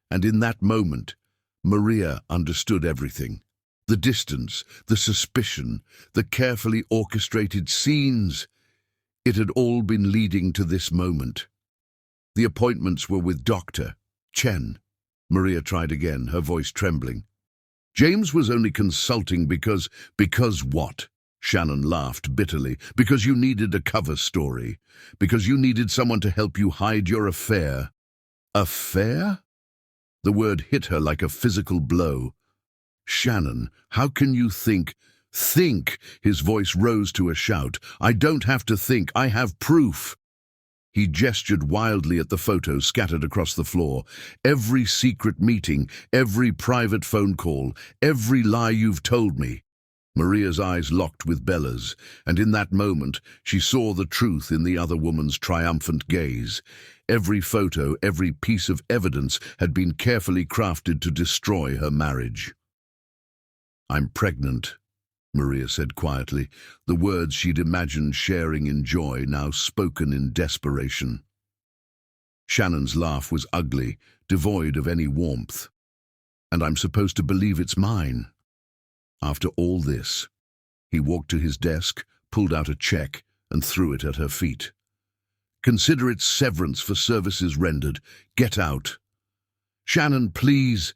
and in that moment, Maria understood everything. The distance, the suspicion, the carefully orchestrated scenes. It had all been leading to this moment. The appointments were with Dr. Chen. Maria tried again, her voice trembling. James was only consulting because what? Shannon laughed bitterly. Because you needed a cover story. Because you needed someone to help you hide your affair. Affair? The word hit her like a physical blow. Shannon, how can you think? Think! His voice rose to a shout. I don't have to think, I have proof. He gestured wildly at the photos scattered across the floor. Every secret meeting, every private phone call, every lie you've told me. Maria's eyes locked with Bella's, and in that moment she saw the truth in the other woman's triumphant gaze. Every photo, every piece of evidence had been carefully crafted to destroy her marriage. I'm pregnant, Maria said quietly, the words she'd imagined sharing in joy now spoken in desperation. Shannon's laugh was ugly, devoid of any warmth. And I'm supposed to believe it's mine. After all this, he walked to his desk, pulled out a check, and threw it at her feet. Consider it severance for services rendered. Get out. Shannon, please.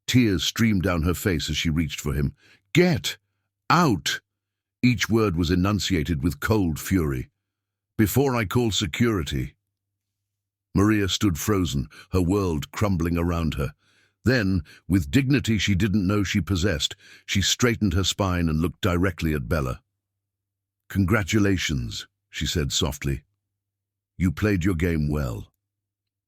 Tears streamed down her face as she reached for him. Get out. Each word was enunciated with cold fury. Before I call security. Maria stood frozen, her world crumbling around her. Then, with dignity she didn't know she possessed, she straightened her spine and looked directly at Bella. Congratulations, she said softly. You played your game well.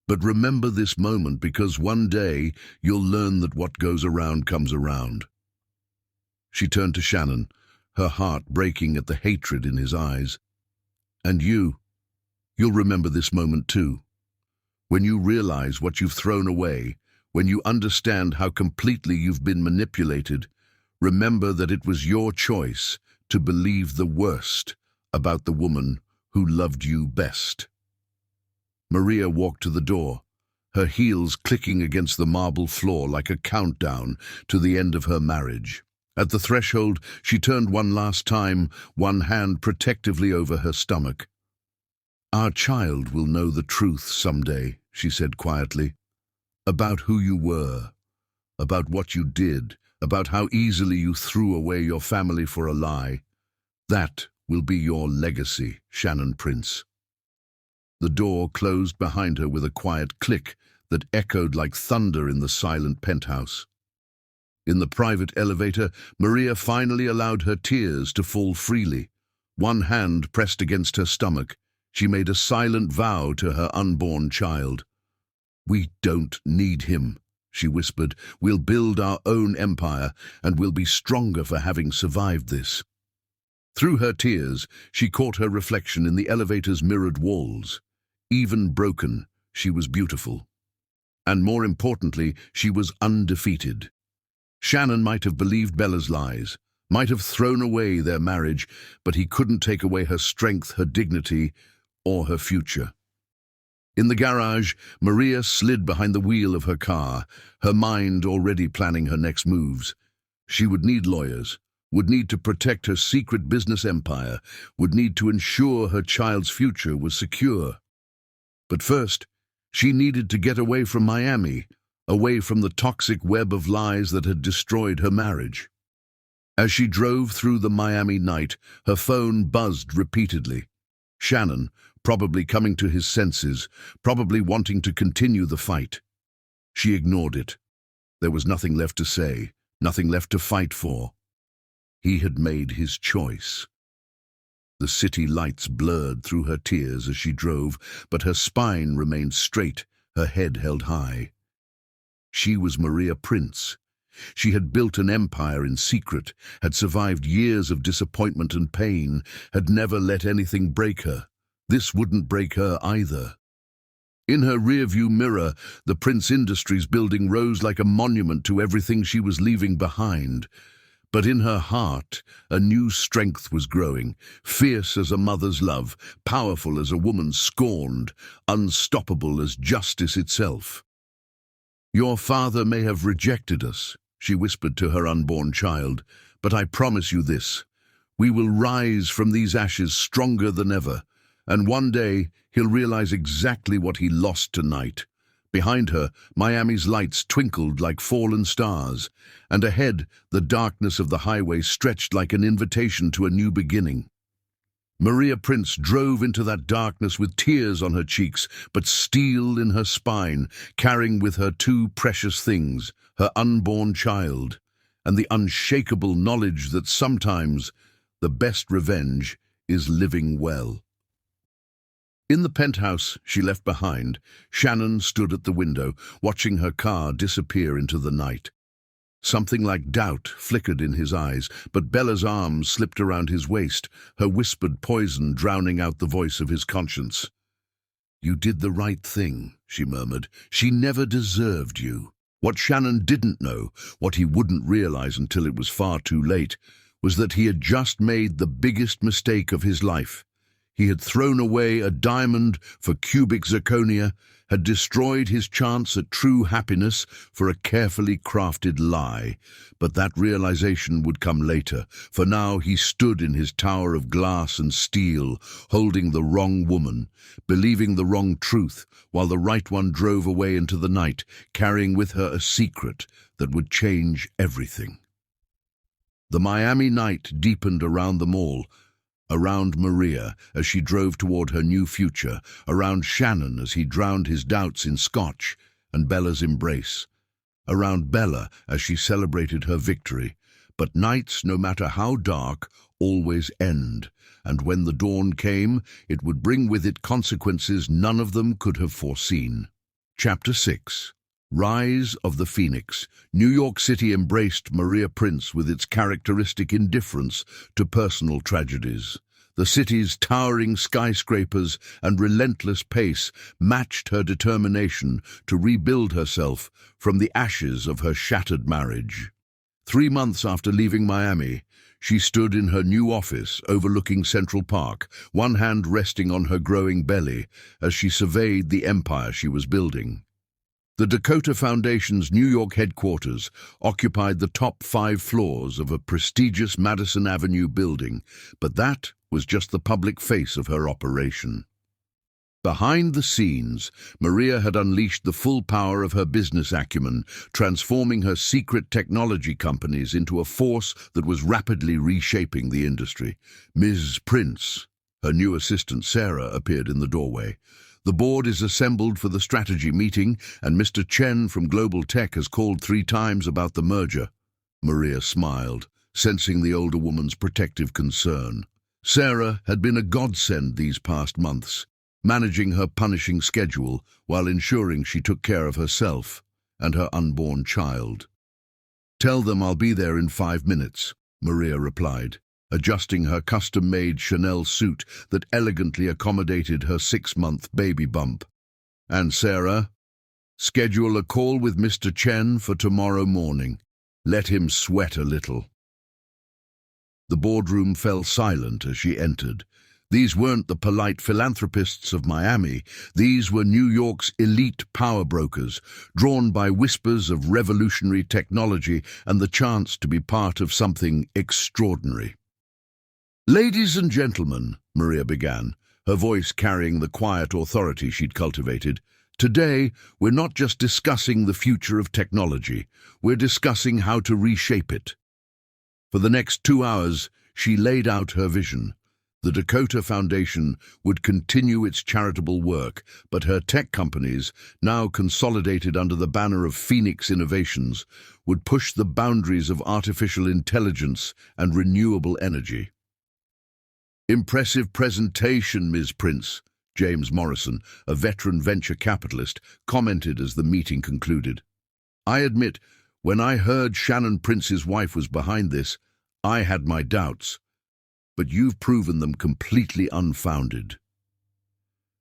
But remember this moment, because one day you'll learn that what goes around comes around. She turned to Shannon, her heart breaking at the hatred in his eyes. And you'll remember this moment too. When you realize what you've thrown away, when you understand how completely you've been manipulated, remember that it was your choice to believe the worst about the woman who loved you best. Maria walked to the door, her heels clicking against the marble floor like a countdown to the end of her marriage. At the threshold, she turned one last time, one hand protectively over her stomach. Our child will know the truth someday, she said quietly. About who you were, about what you did, about how easily you threw away your family for a lie. That will be your legacy, Shannon Prince. The door closed behind her with a quiet click that echoed like thunder in the silent penthouse. In the private elevator, Maria finally allowed her tears to fall freely. One hand pressed against her stomach, she made a silent vow to her unborn child. We don't need him, she whispered. We'll build our own empire, and we'll be stronger for having survived this. Through her tears, she caught her reflection in the elevator's mirrored walls. Even broken, she was beautiful. And more importantly, she was undefeated. Shannon might have believed Bella's lies, might have thrown away their marriage, but he couldn't take away her strength, her dignity, or her future. In the garage, Maria slid behind the wheel of her car, her mind already planning her next moves. She would need lawyers, would need to protect her secret business empire, would need to ensure her child's future was secure. But first, she needed to get away from Miami, away from the toxic web of lies that had destroyed her marriage. As she drove through the Miami night, her phone buzzed repeatedly. Shannon, probably coming to his senses, probably wanting to continue the fight. She ignored it. There was nothing left to say, nothing left to fight for. He had made his choice. The city lights blurred through her tears as she drove, but her spine remained straight, her head held high. She was Maria Prince. She had built an empire in secret, had survived years of disappointment and pain, had never let anything break her. This wouldn't break her either. In her rearview mirror, the Prince Industries building rose like a monument to everything she was leaving behind. But in her heart, a new strength was growing, fierce as a mother's love, powerful as a woman scorned, unstoppable as justice itself. "Your father may have rejected us," she whispered to her unborn child, "but I promise you this. We will rise from these ashes stronger than ever, and one day he'll realize exactly what he lost tonight." Behind her, Miami's lights twinkled like fallen stars, and ahead, the darkness of the highway stretched like an invitation to a new beginning. Maria Prince drove into that darkness with tears on her cheeks, but steel in her spine, carrying with her two precious things, her unborn child, and the unshakable knowledge that sometimes the best revenge is living well. In the penthouse she left behind, Shannon stood at the window, watching her car disappear into the night. Something like doubt flickered in his eyes, but Bella's arms slipped around his waist, her whispered poison drowning out the voice of his conscience. "You did the right thing," she murmured. "She never deserved you." What Shannon didn't know, what he wouldn't realize until it was far too late, was that he had just made the biggest mistake of his life. He had thrown away a diamond for cubic zirconia, had destroyed his chance at true happiness for a carefully crafted lie. But that realization would come later, for now he stood in his tower of glass and steel, holding the wrong woman, believing the wrong truth, while the right one drove away into the night, carrying with her a secret that would change everything. The Miami night deepened around them all, around Maria as she drove toward her new future, around Shannon as he drowned his doubts in scotch and Bella's embrace, around Bella as she celebrated her victory. But nights, no matter how dark, always end, and when the dawn came, it would bring with it consequences none of them could have foreseen. Chapter 6. Rise of the Phoenix. New York City embraced Maria Prince with its characteristic indifference to personal tragedies. The city's towering skyscrapers and relentless pace matched her determination to rebuild herself from the ashes of her shattered marriage. 3 months after leaving Miami, she stood in her new office overlooking Central Park, one hand resting on her growing belly as she surveyed the empire she was building. The Dakota Foundation's New York headquarters occupied the top 5 floors of a prestigious Madison Avenue building, but that was just the public face of her operation. Behind the scenes, Maria had unleashed the full power of her business acumen, transforming her secret technology companies into a force that was rapidly reshaping the industry. Ms. Prince, her new assistant Sarah, appeared in the doorway. "The board is assembled for the strategy meeting, and Mr. Chen from Global Tech has called 3 times about the merger." Maria smiled, sensing the older woman's protective concern. Sarah had been a godsend these past months, managing her punishing schedule while ensuring she took care of herself and her unborn child. "Tell them I'll be there in 5 minutes," Maria replied, adjusting her custom-made Chanel suit that elegantly accommodated her 6-month baby bump. "And Sarah, schedule a call with Mr. Chen for tomorrow morning. Let him sweat a little." The boardroom fell silent as she entered. These weren't the polite philanthropists of Miami. These were New York's elite power brokers, drawn by whispers of revolutionary technology and the chance to be part of something extraordinary. "Ladies and gentlemen," Maria began, her voice carrying the quiet authority she'd cultivated, "today we're not just discussing the future of technology, we're discussing how to reshape it." For the next 2 hours, she laid out her vision. The Dakota Foundation would continue its charitable work, but her tech companies, now consolidated under the banner of Phoenix Innovations, would push the boundaries of artificial intelligence and renewable energy. "Impressive presentation, Ms. Prince," James Morrison, a veteran venture capitalist, commented as the meeting concluded. "I admit, when I heard Shannon Prince's wife was behind this, I had my doubts, but you've proven them completely unfounded."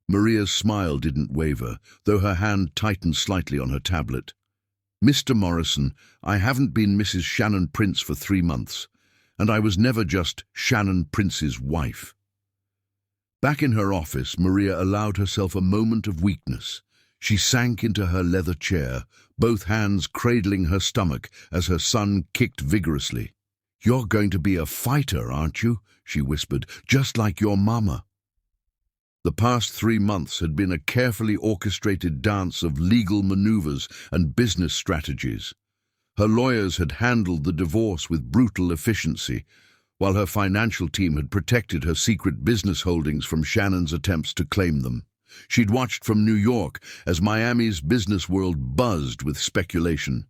Maria's smile didn't waver, though her hand tightened slightly on her tablet. Mr. Morrison, I haven't been Mrs. Shannon Prince for 3 months, and I was never just Shannon Prince's wife." Back in her office, Maria allowed herself a moment of weakness. She sank into her leather chair, both hands cradling her stomach as her son kicked vigorously. "You're going to be a fighter, aren't you?" she whispered, "just like your mama." The past 3 months had been a carefully orchestrated dance of legal maneuvers and business strategies. Her lawyers had handled the divorce with brutal efficiency, while her financial team had protected her secret business holdings from Shannon's attempts to claim them. She'd watched from New York as Miami's business world buzzed with speculation.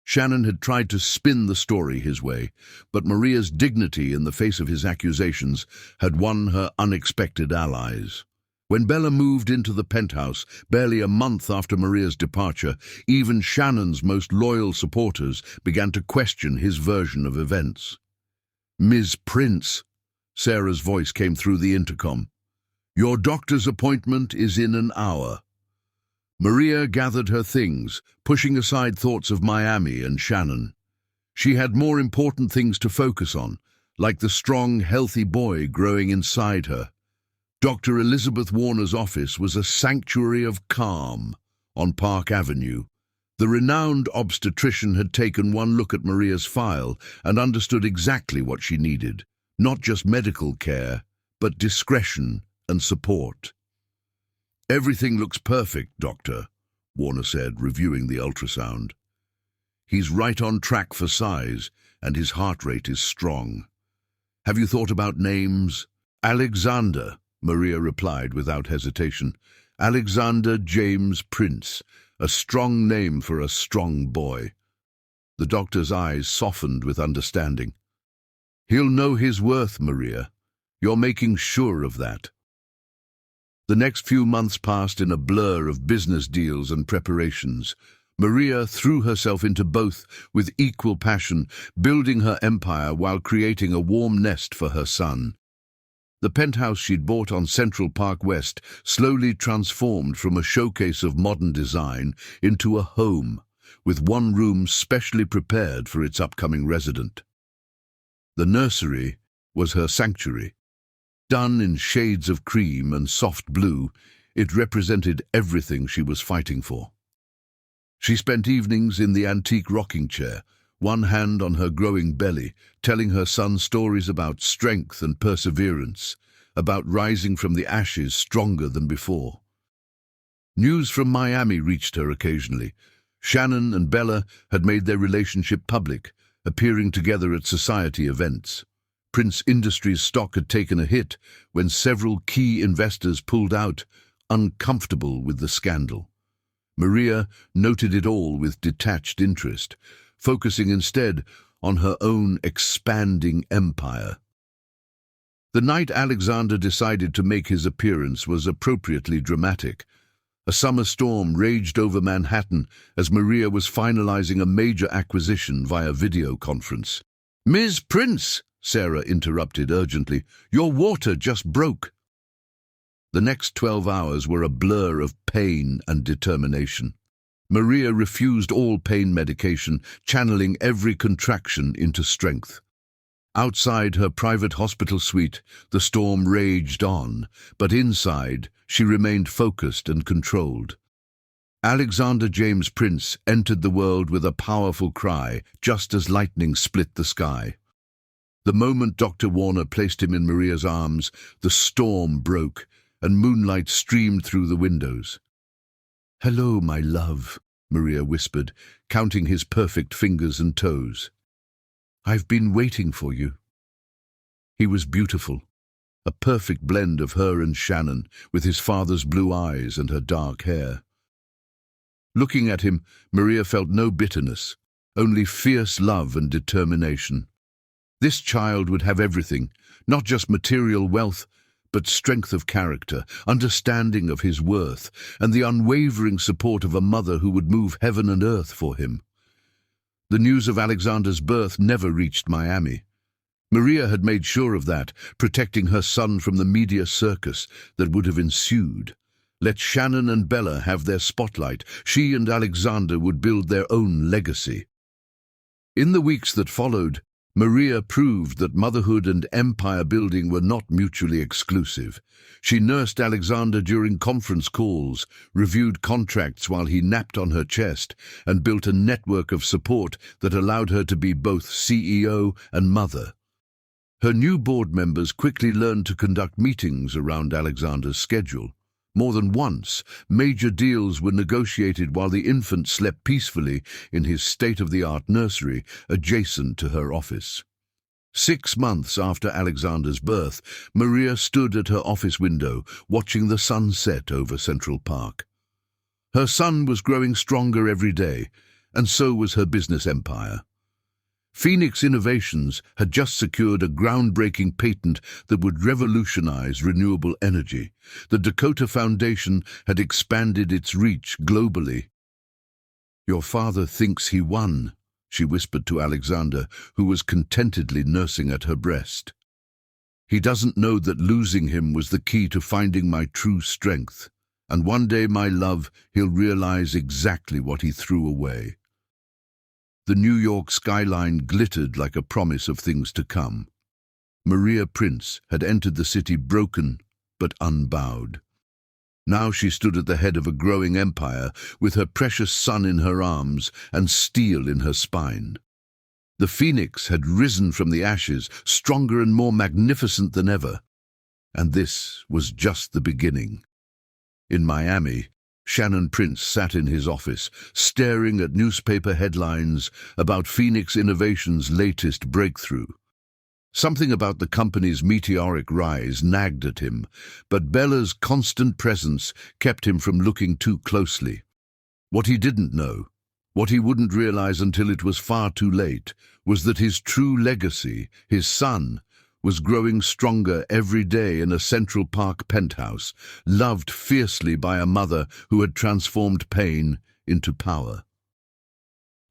Shannon had tried to spin the story his way, but Maria's dignity in the face of his accusations had won her unexpected allies. When Bella moved into the penthouse, barely a month after Maria's departure, even Shannon's most loyal supporters began to question his version of events. "Ms. Prince," Sarah's voice came through the intercom. "Your doctor's appointment is in an hour." Maria gathered her things, pushing aside thoughts of Miami and Shannon. She had more important things to focus on, like the strong, healthy boy growing inside her. Dr. Elizabeth Warner's office was a sanctuary of calm on Park Avenue. The renowned obstetrician had taken one look at Maria's file and understood exactly what she needed, not just medical care, but discretion and support. "Everything looks perfect, Doctor," Warner said, reviewing the ultrasound. "He's right on track for size, and his heart rate is strong. Have you thought about names?" "Alexander," Maria replied without hesitation. "Alexander James Prince, a strong name for a strong boy." The doctor's eyes softened with understanding. "He'll know his worth, Maria. You're making sure of that." The next few months passed in a blur of business deals and preparations. Maria threw herself into both with equal passion, building her empire while creating a warm nest for her son. The penthouse she'd bought on Central Park West slowly transformed from a showcase of modern design into a home, with one room specially prepared for its upcoming resident. The nursery was her sanctuary. Done in shades of cream and soft blue, it represented everything she was fighting for. She spent evenings in the antique rocking chair, one hand on her growing belly, telling her son stories about strength and perseverance, about rising from the ashes stronger than before. News from Miami reached her occasionally. Shannon and Bella had made their relationship public, appearing together at society events. Prince Industries' stock had taken a hit when several key investors pulled out, uncomfortable with the scandal. Maria noted it all with detached interest, focusing instead on her own expanding empire. The night Alexander decided to make his appearance was appropriately dramatic. A summer storm raged over Manhattan as Maria was finalizing a major acquisition via video conference. "Ms. Prince," Sarah interrupted urgently, "your water just broke." The next 12 hours were a blur of pain and determination. Maria refused all pain medication, channeling every contraction into strength. Outside her private hospital suite, the storm raged on, but inside, she remained focused and controlled. Alexander James Prince entered the world with a powerful cry, just as lightning split the sky. The moment Dr. Warner placed him in Maria's arms, the storm broke, and moonlight streamed through the windows. "Hello, my love," Maria whispered, counting his perfect fingers and toes. "I've been waiting for you." He was beautiful, a perfect blend of her and Shannon, with his father's blue eyes and her dark hair. Looking at him, Maria felt no bitterness, only fierce love and determination. This child would have everything, not just material wealth, but strength of character, understanding of his worth, and the unwavering support of a mother who would move heaven and earth for him. The news of Alexander's birth never reached Miami. Maria had made sure of that, protecting her son from the media circus that would have ensued. Let Shannon and Bella have their spotlight. She and Alexander would build their own legacy. In the weeks that followed, Maria proved that motherhood and empire building were not mutually exclusive. She nursed Alexander during conference calls, reviewed contracts while he napped on her chest, and built a network of support that allowed her to be both CEO and mother. Her new board members quickly learned to conduct meetings around Alexander's schedule. More than once, major deals were negotiated while the infant slept peacefully in his state-of-the-art nursery adjacent to her office. 6 months after Alexander's birth, Maria stood at her office window, watching the sun set over Central Park. Her son was growing stronger every day, and so was her business empire. Phoenix Innovations had just secured a groundbreaking patent that would revolutionize renewable energy. The Dakota Foundation had expanded its reach globally. "Your father thinks he won," she whispered to Alexander, who was contentedly nursing at her breast. "He doesn't know that losing him was the key to finding my true strength. And one day, my love, he'll realize exactly what he threw away." The New York skyline glittered like a promise of things to come. Maria Prince had entered the city broken but unbowed. Now she stood at the head of a growing empire with her precious son in her arms and steel in her spine. The phoenix had risen from the ashes, stronger and more magnificent than ever. And this was just the beginning. In Miami, Shannon Prince sat in his office, staring at newspaper headlines about Phoenix Innovations' latest breakthrough. Something about the company's meteoric rise nagged at him, but Bella's constant presence kept him from looking too closely. What he didn't know, what he wouldn't realize until it was far too late, was that his true legacy, his son, was growing stronger every day in a Central Park penthouse, loved fiercely by a mother who had transformed pain into power.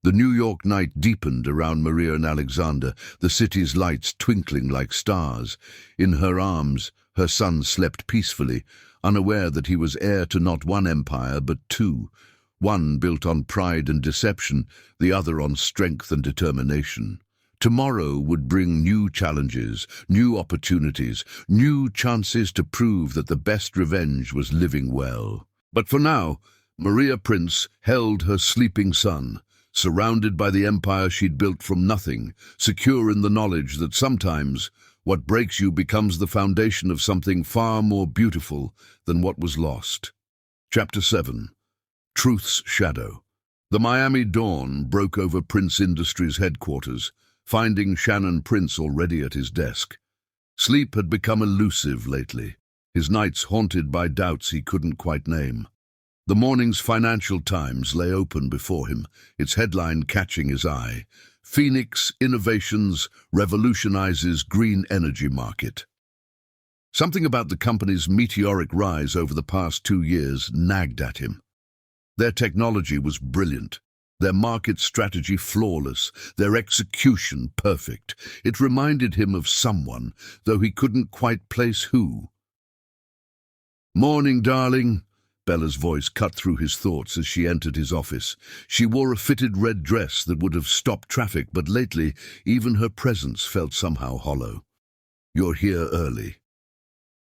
The New York night deepened around Maria and Alexander, the city's lights twinkling like stars. In her arms, her son slept peacefully, unaware that he was heir to not one empire but two, one built on pride and deception, the other on strength and determination. Tomorrow would bring new challenges, new opportunities, new chances to prove that the best revenge was living well. But for now, Maria Prince held her sleeping son, surrounded by the empire she'd built from nothing, secure in the knowledge that sometimes what breaks you becomes the foundation of something far more beautiful than what was lost. Chapter 7. Truth's Shadow. The Miami dawn broke over Prince Industries' headquarters, finding Shannon Prince already at his desk. Sleep had become elusive lately, his nights haunted by doubts he couldn't quite name. The morning's Financial Times lay open before him, its headline catching his eye: Phoenix Innovations revolutionizes green energy market. Something about the company's meteoric rise over the past 2 years nagged at him. Their technology was brilliant, their market strategy flawless, their execution perfect. It reminded him of someone, though he couldn't quite place who. "Morning, darling." Bella's voice cut through his thoughts as she entered his office. She wore a fitted red dress that would have stopped traffic, but lately even her presence felt somehow hollow. "You're here early."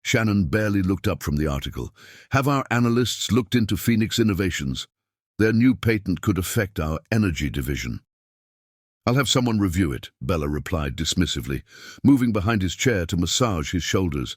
Shannon barely looked up from the article. "Have our analysts looked into Phoenix Innovations? Their new patent could affect our energy division." "I'll have someone review it," Bella replied dismissively, moving behind his chair to massage his shoulders.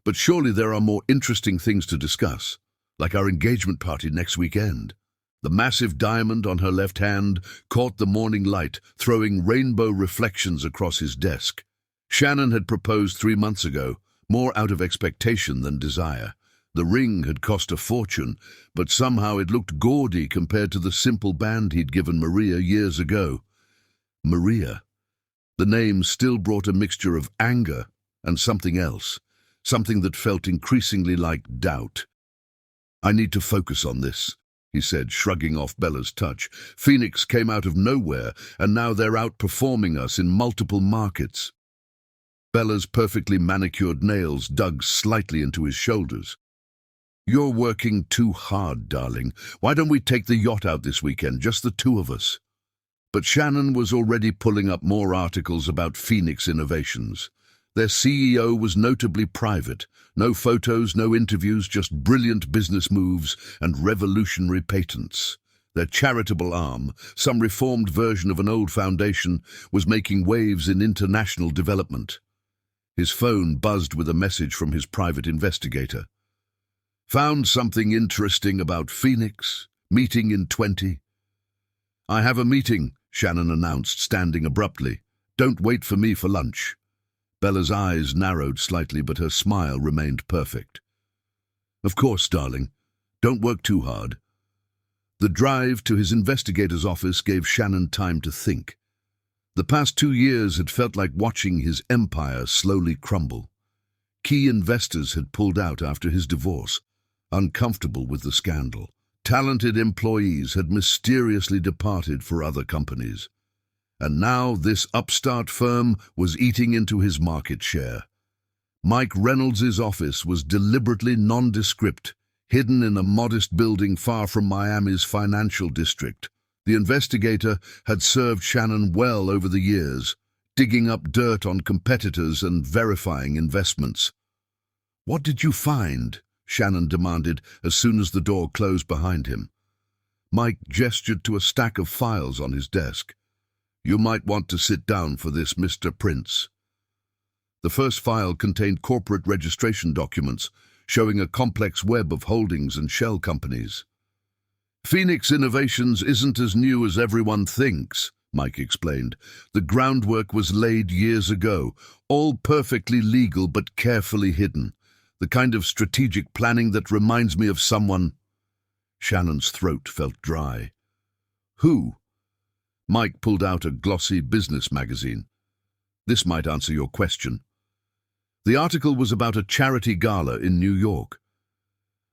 "But surely there are more interesting things to discuss, like our engagement party next weekend." The massive diamond on her left hand caught the morning light, throwing rainbow reflections across his desk. Shannon had proposed 3 months ago, more out of expectation than desire. The ring had cost a fortune, but somehow it looked gaudy compared to the simple band he'd given Maria years ago. Maria. The name still brought a mixture of anger and something else, something that felt increasingly like doubt. "I need to focus on this," he said, shrugging off Bella's touch. "Phoenix came out of nowhere, and now they're outperforming us in multiple markets." Bella's perfectly manicured nails dug slightly into his shoulders. You're working too hard, darling. Why don't we take the yacht out this weekend, just the two of us? But Shannon was already pulling up more articles about Phoenix Innovations. Their CEO was notably private. No photos, no interviews, just brilliant business moves and revolutionary patents. Their charitable arm, some reformed version of an old foundation, was making waves in international development. His phone buzzed with a message from his private investigator. Found something interesting about Phoenix? Meeting in 20? I have a meeting, Shannon announced, standing abruptly. Don't wait for me for lunch. Bella's eyes narrowed slightly, but her smile remained perfect. Of course, darling. Don't work too hard. The drive to his investigator's office gave Shannon time to think. The past 2 years had felt like watching his empire slowly crumble. Key investors had pulled out after his divorce, uncomfortable with the scandal. Talented employees had mysteriously departed for other companies. And now this upstart firm was eating into his market share. Mike Reynolds's office was deliberately nondescript, hidden in a modest building far from Miami's financial district. The investigator had served Shannon well over the years, digging up dirt on competitors and verifying investments. What did you find? Shannon demanded as soon as the door closed behind him. Mike gestured to a stack of files on his desk. You might want to sit down for this, Mr. Prince. The first file contained corporate registration documents showing a complex web of holdings and shell companies. Phoenix Innovations isn't as new as everyone thinks, Mike explained. The groundwork was laid years ago, all perfectly legal but carefully hidden. The kind of strategic planning that reminds me of someone. Shannon's throat felt dry. Who? Mike pulled out a glossy business magazine. This might answer your question. The article was about a charity gala in New York.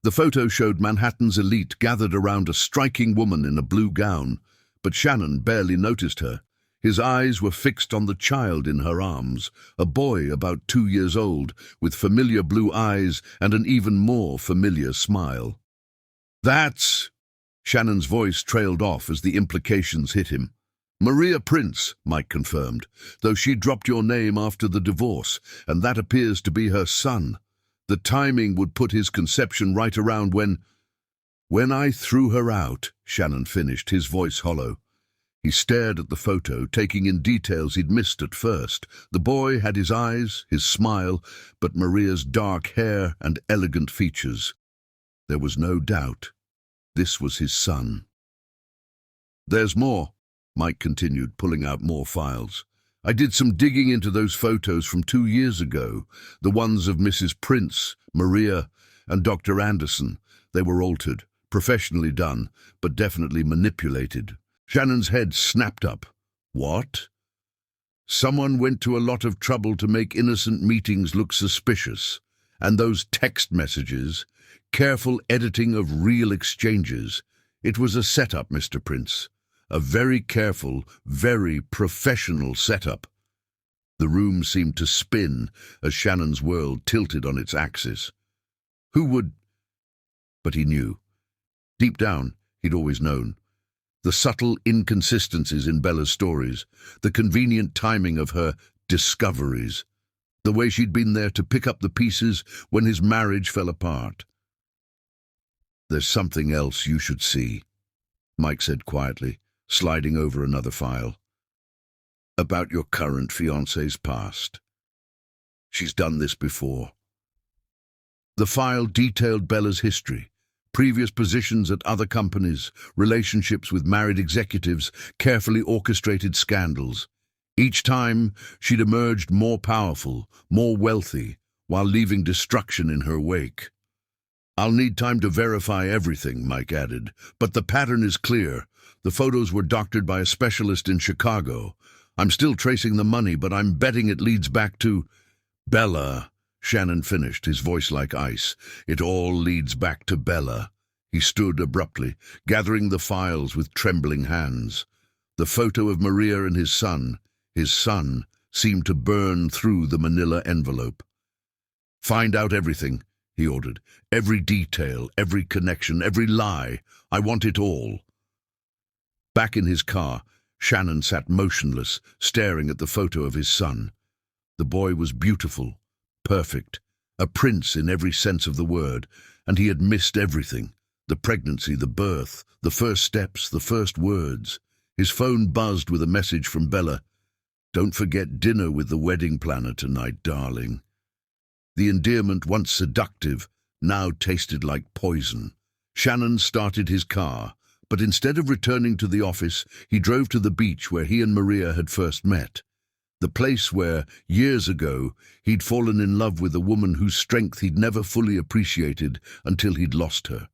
The photo showed Manhattan's elite gathered around a striking woman in a blue gown, but Shannon barely noticed her. His eyes were fixed on the child in her arms, a boy about 2 years old, with familiar blue eyes and an even more familiar smile. That's... Shannon's voice trailed off as the implications hit him. Maria Prince, Mike confirmed, though she dropped your name after the divorce, and that appears to be her son. The timing would put his conception right around when I threw her out, Shannon finished, his voice hollow. He stared at the photo, taking in details he'd missed at first. The boy had his eyes, his smile, but Maria's dark hair and elegant features. There was no doubt. This was his son. There's more, Mike continued, pulling out more files. I did some digging into those photos from 2 years ago, the ones of Mrs. Prince, Maria, and Dr. Anderson. They were altered, professionally done, but definitely manipulated. Shannon's head snapped up. What? Someone went to a lot of trouble to make innocent meetings look suspicious. And those text messages, careful editing of real exchanges. It was a setup, Mr. Prince. A very careful, very professional setup. The room seemed to spin as Shannon's world tilted on its axis. Who would... But he knew. Deep down, he'd always known. The subtle inconsistencies in Bella's stories, the convenient timing of her discoveries, the way she'd been there to pick up the pieces when his marriage fell apart. There's something else you should see, Mike said quietly, sliding over another file. About your current fiancé's past. She's done this before. The file detailed Bella's history, previous positions at other companies, relationships with married executives, carefully orchestrated scandals. Each time, she'd emerged more powerful, more wealthy, while leaving destruction in her wake. I'll need time to verify everything, Mike added, but the pattern is clear. The photos were doctored by a specialist in Chicago. I'm still tracing the money, but I'm betting it leads back to... Bella, Shannon finished, his voice like ice. It all leads back to Bella. He stood abruptly, gathering the files with trembling hands. The photo of Maria and his son seemed to burn through the manila envelope. Find out everything, he ordered. "Every detail, every connection, every lie. I want it all." Back in his car, Shannon sat motionless, staring at the photo of his son. The boy was beautiful, perfect, a prince in every sense of the word, and he had missed everything. The pregnancy, the birth, the first steps, the first words. His phone buzzed with a message from Bella. "Don't forget dinner with the wedding planner tonight, darling." The endearment, once seductive, now tasted like poison. Shannon started his car, but instead of returning to the office, he drove to the beach where he and Maria had first met. The place where, years ago, he'd fallen in love with a woman whose strength he'd never fully appreciated until he'd lost her.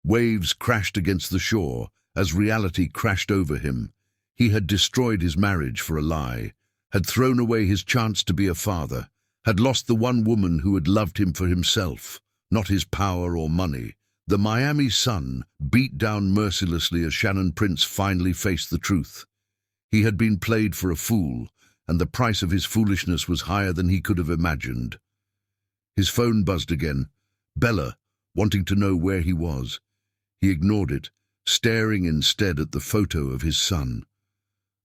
Waves crashed against the shore as reality crashed over him. He had destroyed his marriage for a lie, had thrown away his chance to be a father, had lost the one woman who had loved him for himself, not his power or money. The Miami sun beat down mercilessly as Shannon Prince finally faced the truth. He had been played for a fool, and the price of his foolishness was higher than he could have imagined. His phone buzzed again. Bella, wanting to know where he was. He ignored it, staring instead at the photo of his son.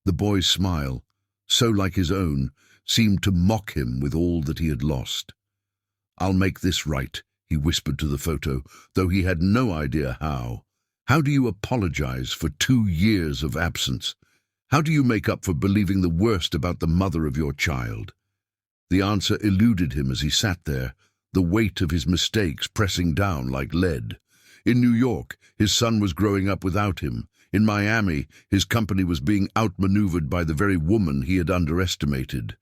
The boy's smile, so like his own, seemed to mock him with all that he had lost. "I'll make this right," he whispered to the photo, though he had no idea how. "How do you apologize for 2 years of absence? How do you make up for believing the worst about the mother of your child?" The answer eluded him as he sat there, the weight of his mistakes pressing down like lead. In New York, his son was growing up without him. In Miami, his company was being outmaneuvered by the very woman he had underestimated.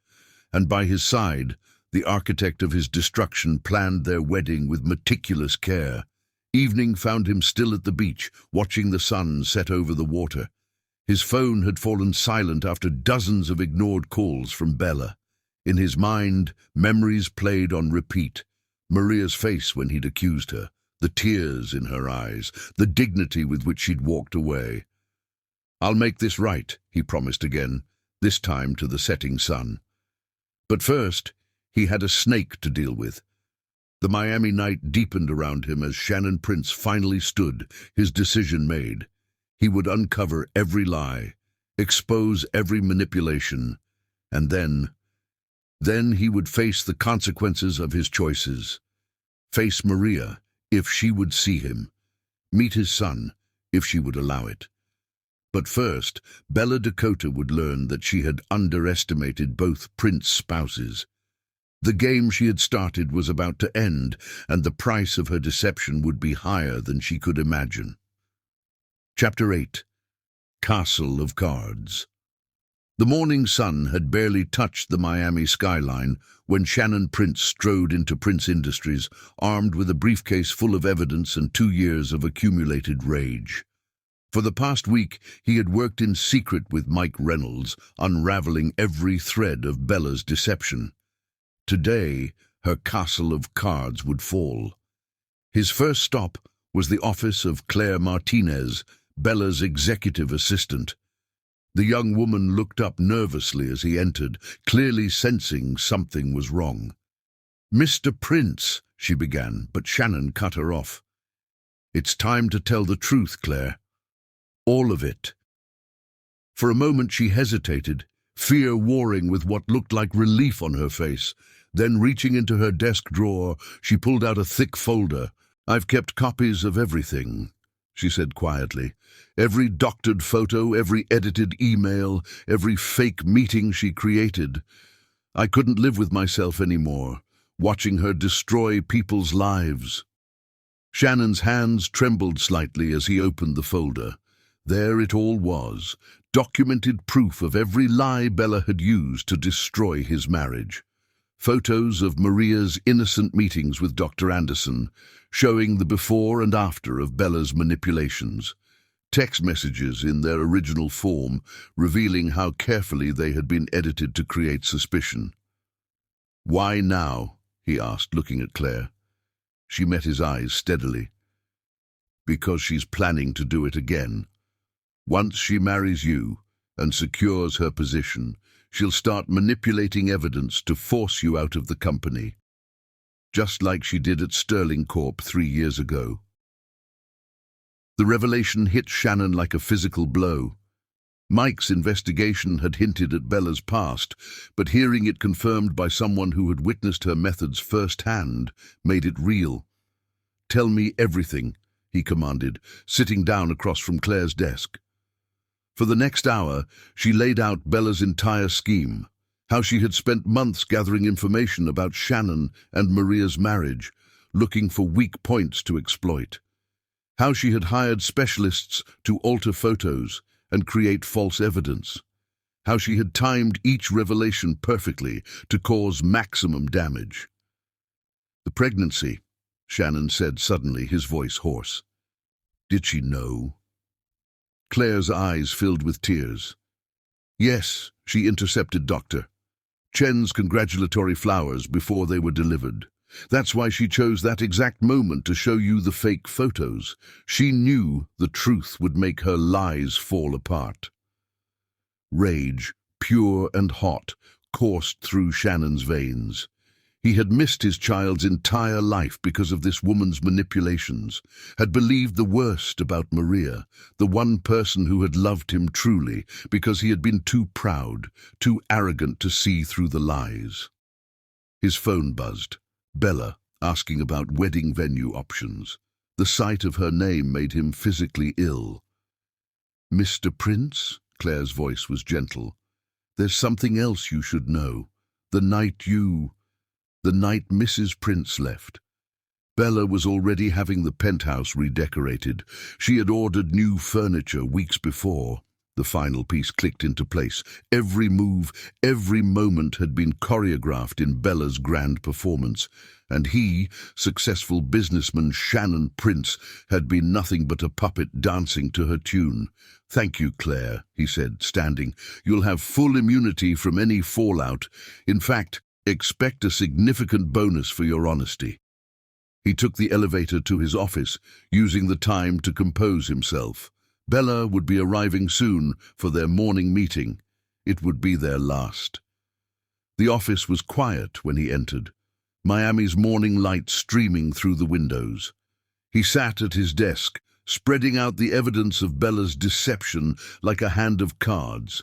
And by his side, the architect of his destruction planned their wedding with meticulous care. Evening found him still at the beach, watching the sun set over the water. His phone had fallen silent after dozens of ignored calls from Bella. In his mind, memories played on repeat. Maria's face when he'd accused her, the tears in her eyes, the dignity with which she'd walked away. "I'll make this right," he promised again, this time to the setting sun. But first, he had a snake to deal with. The Miami night deepened around him as Shannon Prince finally stood, his decision made. He would uncover every lie, expose every manipulation, and then he would face the consequences of his choices. Face Maria, if she would see him. Meet his son, if she would allow it. But first, Bella Dakota would learn that she had underestimated both Prince spouses. The game she had started was about to end, and the price of her deception would be higher than she could imagine. Chapter 8. Castle of Cards. The morning sun had barely touched the Miami skyline when Shannon Prince strode into Prince Industries, armed with a briefcase full of evidence and 2 years of accumulated rage. For the past week, he had worked in secret with Mike Reynolds, unraveling every thread of Bella's deception. Today, her castle of cards would fall. His first stop was the office of Claire Martinez, Bella's executive assistant. The young woman looked up nervously as he entered, clearly sensing something was wrong. "Mr. Prince," she began, but Shannon cut her off. "It's time to tell the truth, Claire. All of it." For a moment she hesitated, fear warring with what looked like relief on her face. Then, reaching into her desk drawer, she pulled out a thick folder. "I've kept copies of everything," she said quietly. "Every doctored photo, every edited email, every fake meeting she created. I couldn't live with myself anymore, watching her destroy people's lives." Shannon's hands trembled slightly as he opened the folder. There it all was, documented proof of every lie Bella had used to destroy his marriage. Photos of Maria's innocent meetings with Dr. Anderson, showing the before and after of Bella's manipulations. Text messages in their original form, revealing how carefully they had been edited to create suspicion. "Why now?" he asked, looking at Claire. She met his eyes steadily. "Because she's planning to do it again. Once she marries you and secures her position, she'll start manipulating evidence to force you out of the company." just like she did at Sterling Corp 3 years ago. The revelation hit Shannon like a physical blow. Mike's investigation had hinted at Bella's past, but hearing it confirmed by someone who had witnessed her methods firsthand made it real. "Tell me everything," he commanded, sitting down across from Claire's desk. For the next hour, she laid out Bella's entire scheme, how she had spent months gathering information about Shannon and Maria's marriage, looking for weak points to exploit. How she had hired specialists to alter photos and create false evidence. How she had timed each revelation perfectly to cause maximum damage. "The pregnancy," Shannon said suddenly, his voice hoarse. "Did she know?" Claire's eyes filled with tears. "Yes," she intercepted, "Doctor. Chen's congratulatory flowers before they were delivered. That's why she chose that exact moment to show you the fake photos. She knew the truth would make her lies fall apart." Rage, pure and hot, coursed through Shannon's veins. He had missed his child's entire life because of this woman's manipulations, had believed the worst about Maria, the one person who had loved him truly, because he had been too proud, too arrogant to see through the lies. His phone buzzed. Bella, asking about wedding venue options. The sight of her name made him physically ill. "Mr. Prince?" Claire's voice was gentle. "There's something else you should know. The night Mrs. Prince left. Bella was already having the penthouse redecorated. She had ordered new furniture weeks before. The final piece clicked into place. Every move, every moment had been choreographed in Bella's grand performance, and he, successful businessman Shannon Prince, had been nothing but a puppet dancing to her tune. "Thank you, Claire," he said, standing. "You'll have full immunity from any fallout. In fact, expect a significant bonus for your honesty." He took the elevator to his office, using the time to compose himself. Bella would be arriving soon for their morning meeting. It would be their last. The office was quiet when he entered, Miami's morning light streaming through the windows. He sat at his desk, spreading out the evidence of Bella's deception like a hand of cards.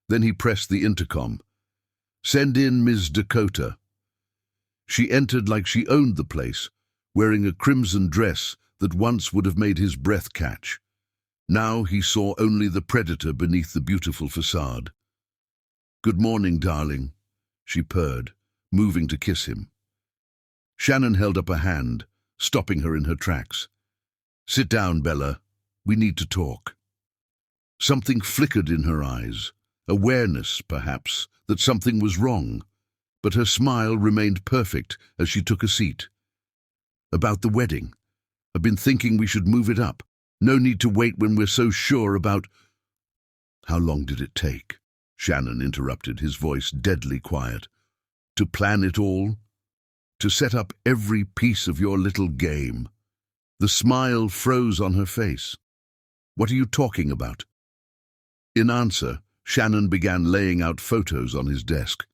Then he pressed the intercom. "Send in Ms. Dakota." She entered like she owned the place, wearing a crimson dress that once would have made his breath catch. Now he saw only the predator beneath the beautiful facade. "Good morning, darling," she purred, moving to kiss him. Shannon held up a hand, stopping her in her tracks. "Sit down, Bella. We need to talk." Something flickered in her eyes, awareness, perhaps, that something was wrong, but her smile remained perfect as she took a seat. "About the wedding. I've been thinking we should move it up. No need to wait when we're so sure about—" "How long did it take?" Shannon interrupted, his voice deadly quiet. "To plan it all? To set up every piece of your little game?" The smile froze on her face. "What are you talking about?" In answer, Shannon began laying out photos on his desk.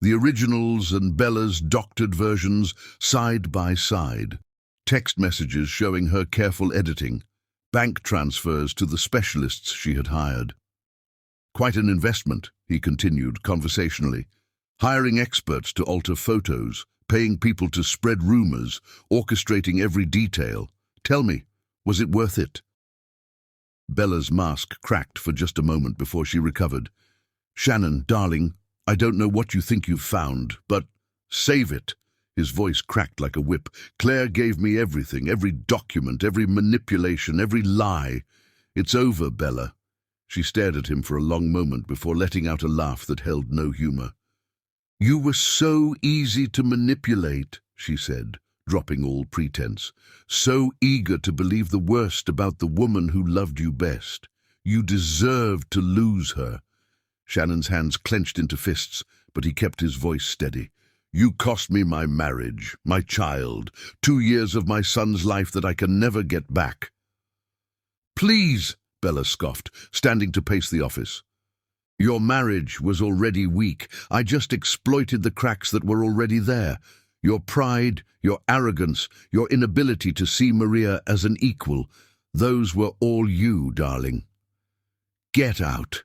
The originals and Bella's doctored versions side by side. Text messages showing her careful editing. Bank transfers to the specialists she had hired. "Quite an investment," he continued conversationally. "Hiring experts to alter photos, paying people to spread rumors, orchestrating every detail. Tell me, was it worth it?" Bella's mask cracked for just a moment before she recovered. "Shannon, darling, I don't know what you think you've found, but save it." His voice cracked like a whip. "Claire gave me everything, every document, every manipulation, every lie. It's over, Bella." She stared at him for a long moment before letting out a laugh that held no humor. "You were so easy to manipulate," she said, dropping all pretense. "So eager to believe the worst about the woman who loved you best. You deserved to lose her." Shannon's hands clenched into fists, but he kept his voice steady. "You cost me my marriage, my child, 2 years of my son's life that I can never get back." "Please," Bella scoffed, standing to pace the office. "Your marriage was already weak. I just exploited the cracks that were already there. Your pride, your arrogance, your inability to see Maria as an equal, those were all you, darling. Get out."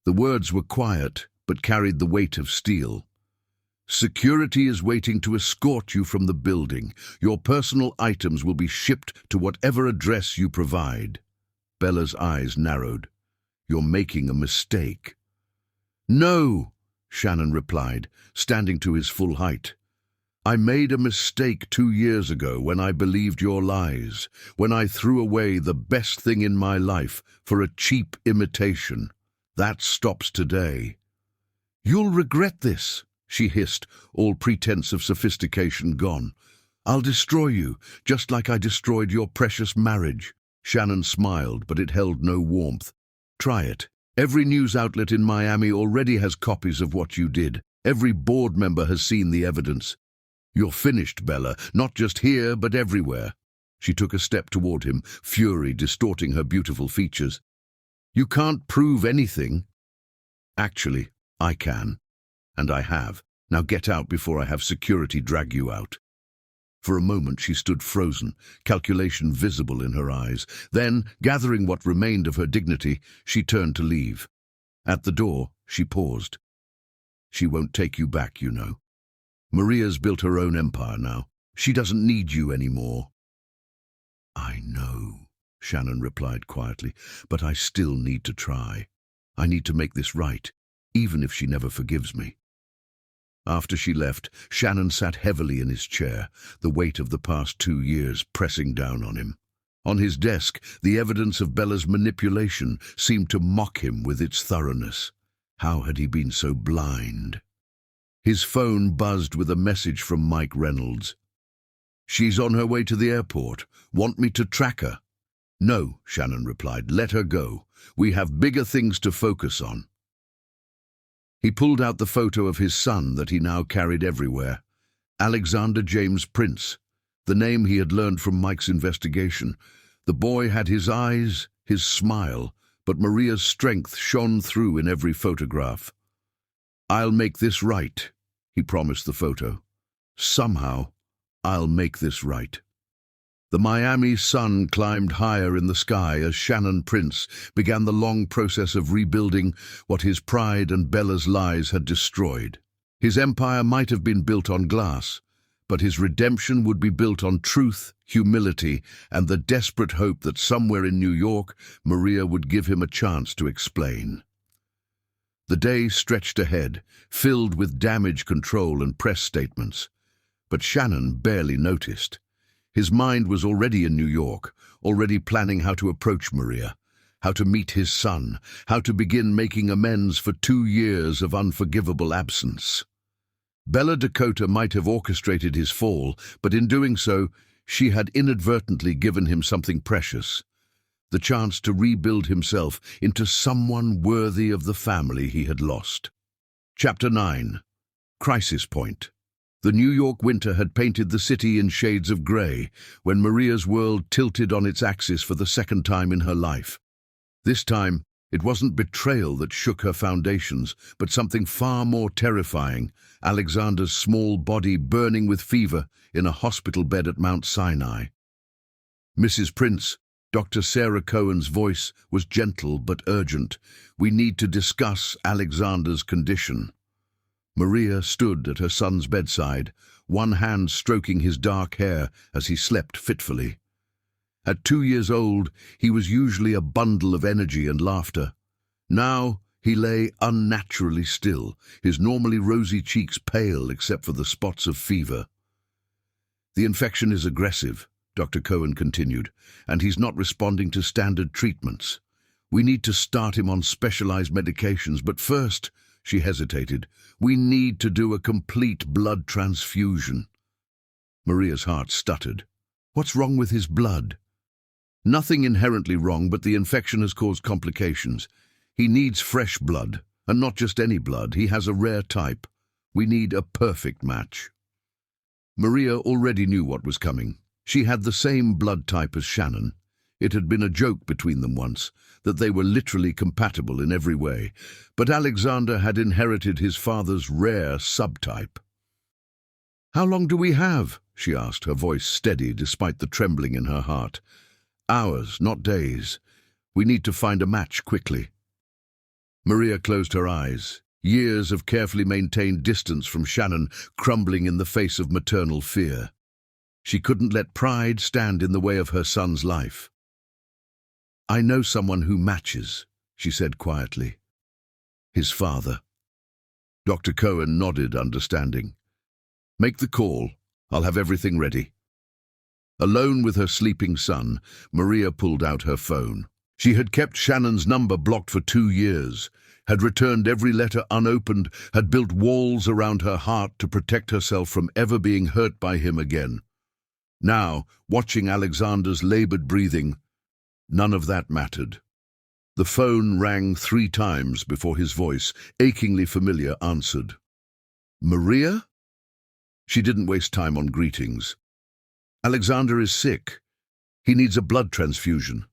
The words were quiet, but carried the weight of steel. "Security is waiting to escort you from the building. Your personal items will be shipped to whatever address you provide." Bella's eyes narrowed. "You're making a mistake." "No," Shannon replied, standing to his full height. "I made a mistake 2 years ago when I believed your lies, when I threw away the best thing in my life for a cheap imitation. That stops today." "You'll regret this," she hissed, all pretense of sophistication gone. "I'll destroy you, just like I destroyed your precious marriage." Shannon smiled, but it held no warmth. "Try it. Every news outlet in Miami already has copies of what you did. Every board member has seen the evidence. You're finished, Bella, not just here, but everywhere." She took a step toward him, fury distorting her beautiful features. "You can't prove anything." "Actually, I can. And I have. Now get out before I have security drag you out." For a moment she stood frozen, calculation visible in her eyes. Then, gathering what remained of her dignity, she turned to leave. At the door, she paused. "She won't take you back, you know. Maria's built her own empire now. She doesn't need you anymore." "I know," Shannon replied quietly, "but I still need to try. I need to make this right, even if she never forgives me." After she left, Shannon sat heavily in his chair, the weight of the past 2 years pressing down on him. On his desk, the evidence of Bella's manipulation seemed to mock him with its thoroughness. How had he been so blind? His phone buzzed with a message from Mike Reynolds. "She's on her way to the airport. Want me to track her?" "No," Shannon replied. "Let her go. We have bigger things to focus on." He pulled out the photo of his son that he now carried everywhere. Alexander James Prince, the name he had learned from Mike's investigation. The boy had his eyes, his smile, but Maria's strength shone through in every photograph. "I'll make this right," he promised the photo. "Somehow, I'll make this right." The Miami sun climbed higher in the sky as Shannon Prince began the long process of rebuilding what his pride and Bella's lies had destroyed. His empire might have been built on glass, but his redemption would be built on truth, humility, and the desperate hope that somewhere in New York, Maria would give him a chance to explain. The day stretched ahead, filled with damage control and press statements. But Shannon barely noticed. His mind was already in New York, already planning how to approach Maria, how to meet his son, how to begin making amends for 2 years of unforgivable absence. Bella Dakota might have orchestrated his fall, but in doing so, she had inadvertently given him something precious, the chance to rebuild himself into someone worthy of the family he had lost. Chapter 9. Crisis Point. The New York winter had painted the city in shades of grey when Maria's world tilted on its axis for the second time in her life. This time, it wasn't betrayal that shook her foundations, but something far more terrifying, Alexander's small body burning with fever in a hospital bed at Mount Sinai. "Mrs. Prince," Dr. Sarah Cohen's voice was gentle but urgent. "We need to discuss Alexander's condition." Maria stood at her son's bedside, one hand stroking his dark hair as he slept fitfully. At 2 years old, he was usually a bundle of energy and laughter. Now, he lay unnaturally still, his normally rosy cheeks pale except for the spots of fever. "The infection is aggressive," Dr. Cohen continued, "and he's not responding to standard treatments. We need to start him on specialized medications, but first," she hesitated, "we need to do a complete blood transfusion." Maria's heart stuttered. "What's wrong with his blood?" "Nothing inherently wrong, but the infection has caused complications. He needs fresh blood, and not just any blood. He has a rare type. We need a perfect match." Maria already knew what was coming. She had the same blood type as Shannon. It had been a joke between them once, that they were literally compatible in every way, but Alexander had inherited his father's rare subtype. "How long do we have?" she asked, her voice steady despite the trembling in her heart. "Hours, not days. We need to find a match quickly." Maria closed her eyes, years of carefully maintained distance from Shannon crumbling in the face of maternal fear. She couldn't let pride stand in the way of her son's life. "I know someone who matches," she said quietly. "His father." Dr. Cohen nodded, understanding. "Make the call. I'll have everything ready." Alone with her sleeping son, Maria pulled out her phone. She had kept Shannon's number blocked for 2 years, had returned every letter unopened, had built walls around her heart to protect herself from ever being hurt by him again. Now, watching Alexander's labored breathing, none of that mattered. The phone rang 3 times before his voice, achingly familiar, answered. "Maria?" She didn't waste time on greetings. "Alexander is sick. He needs a blood transfusion.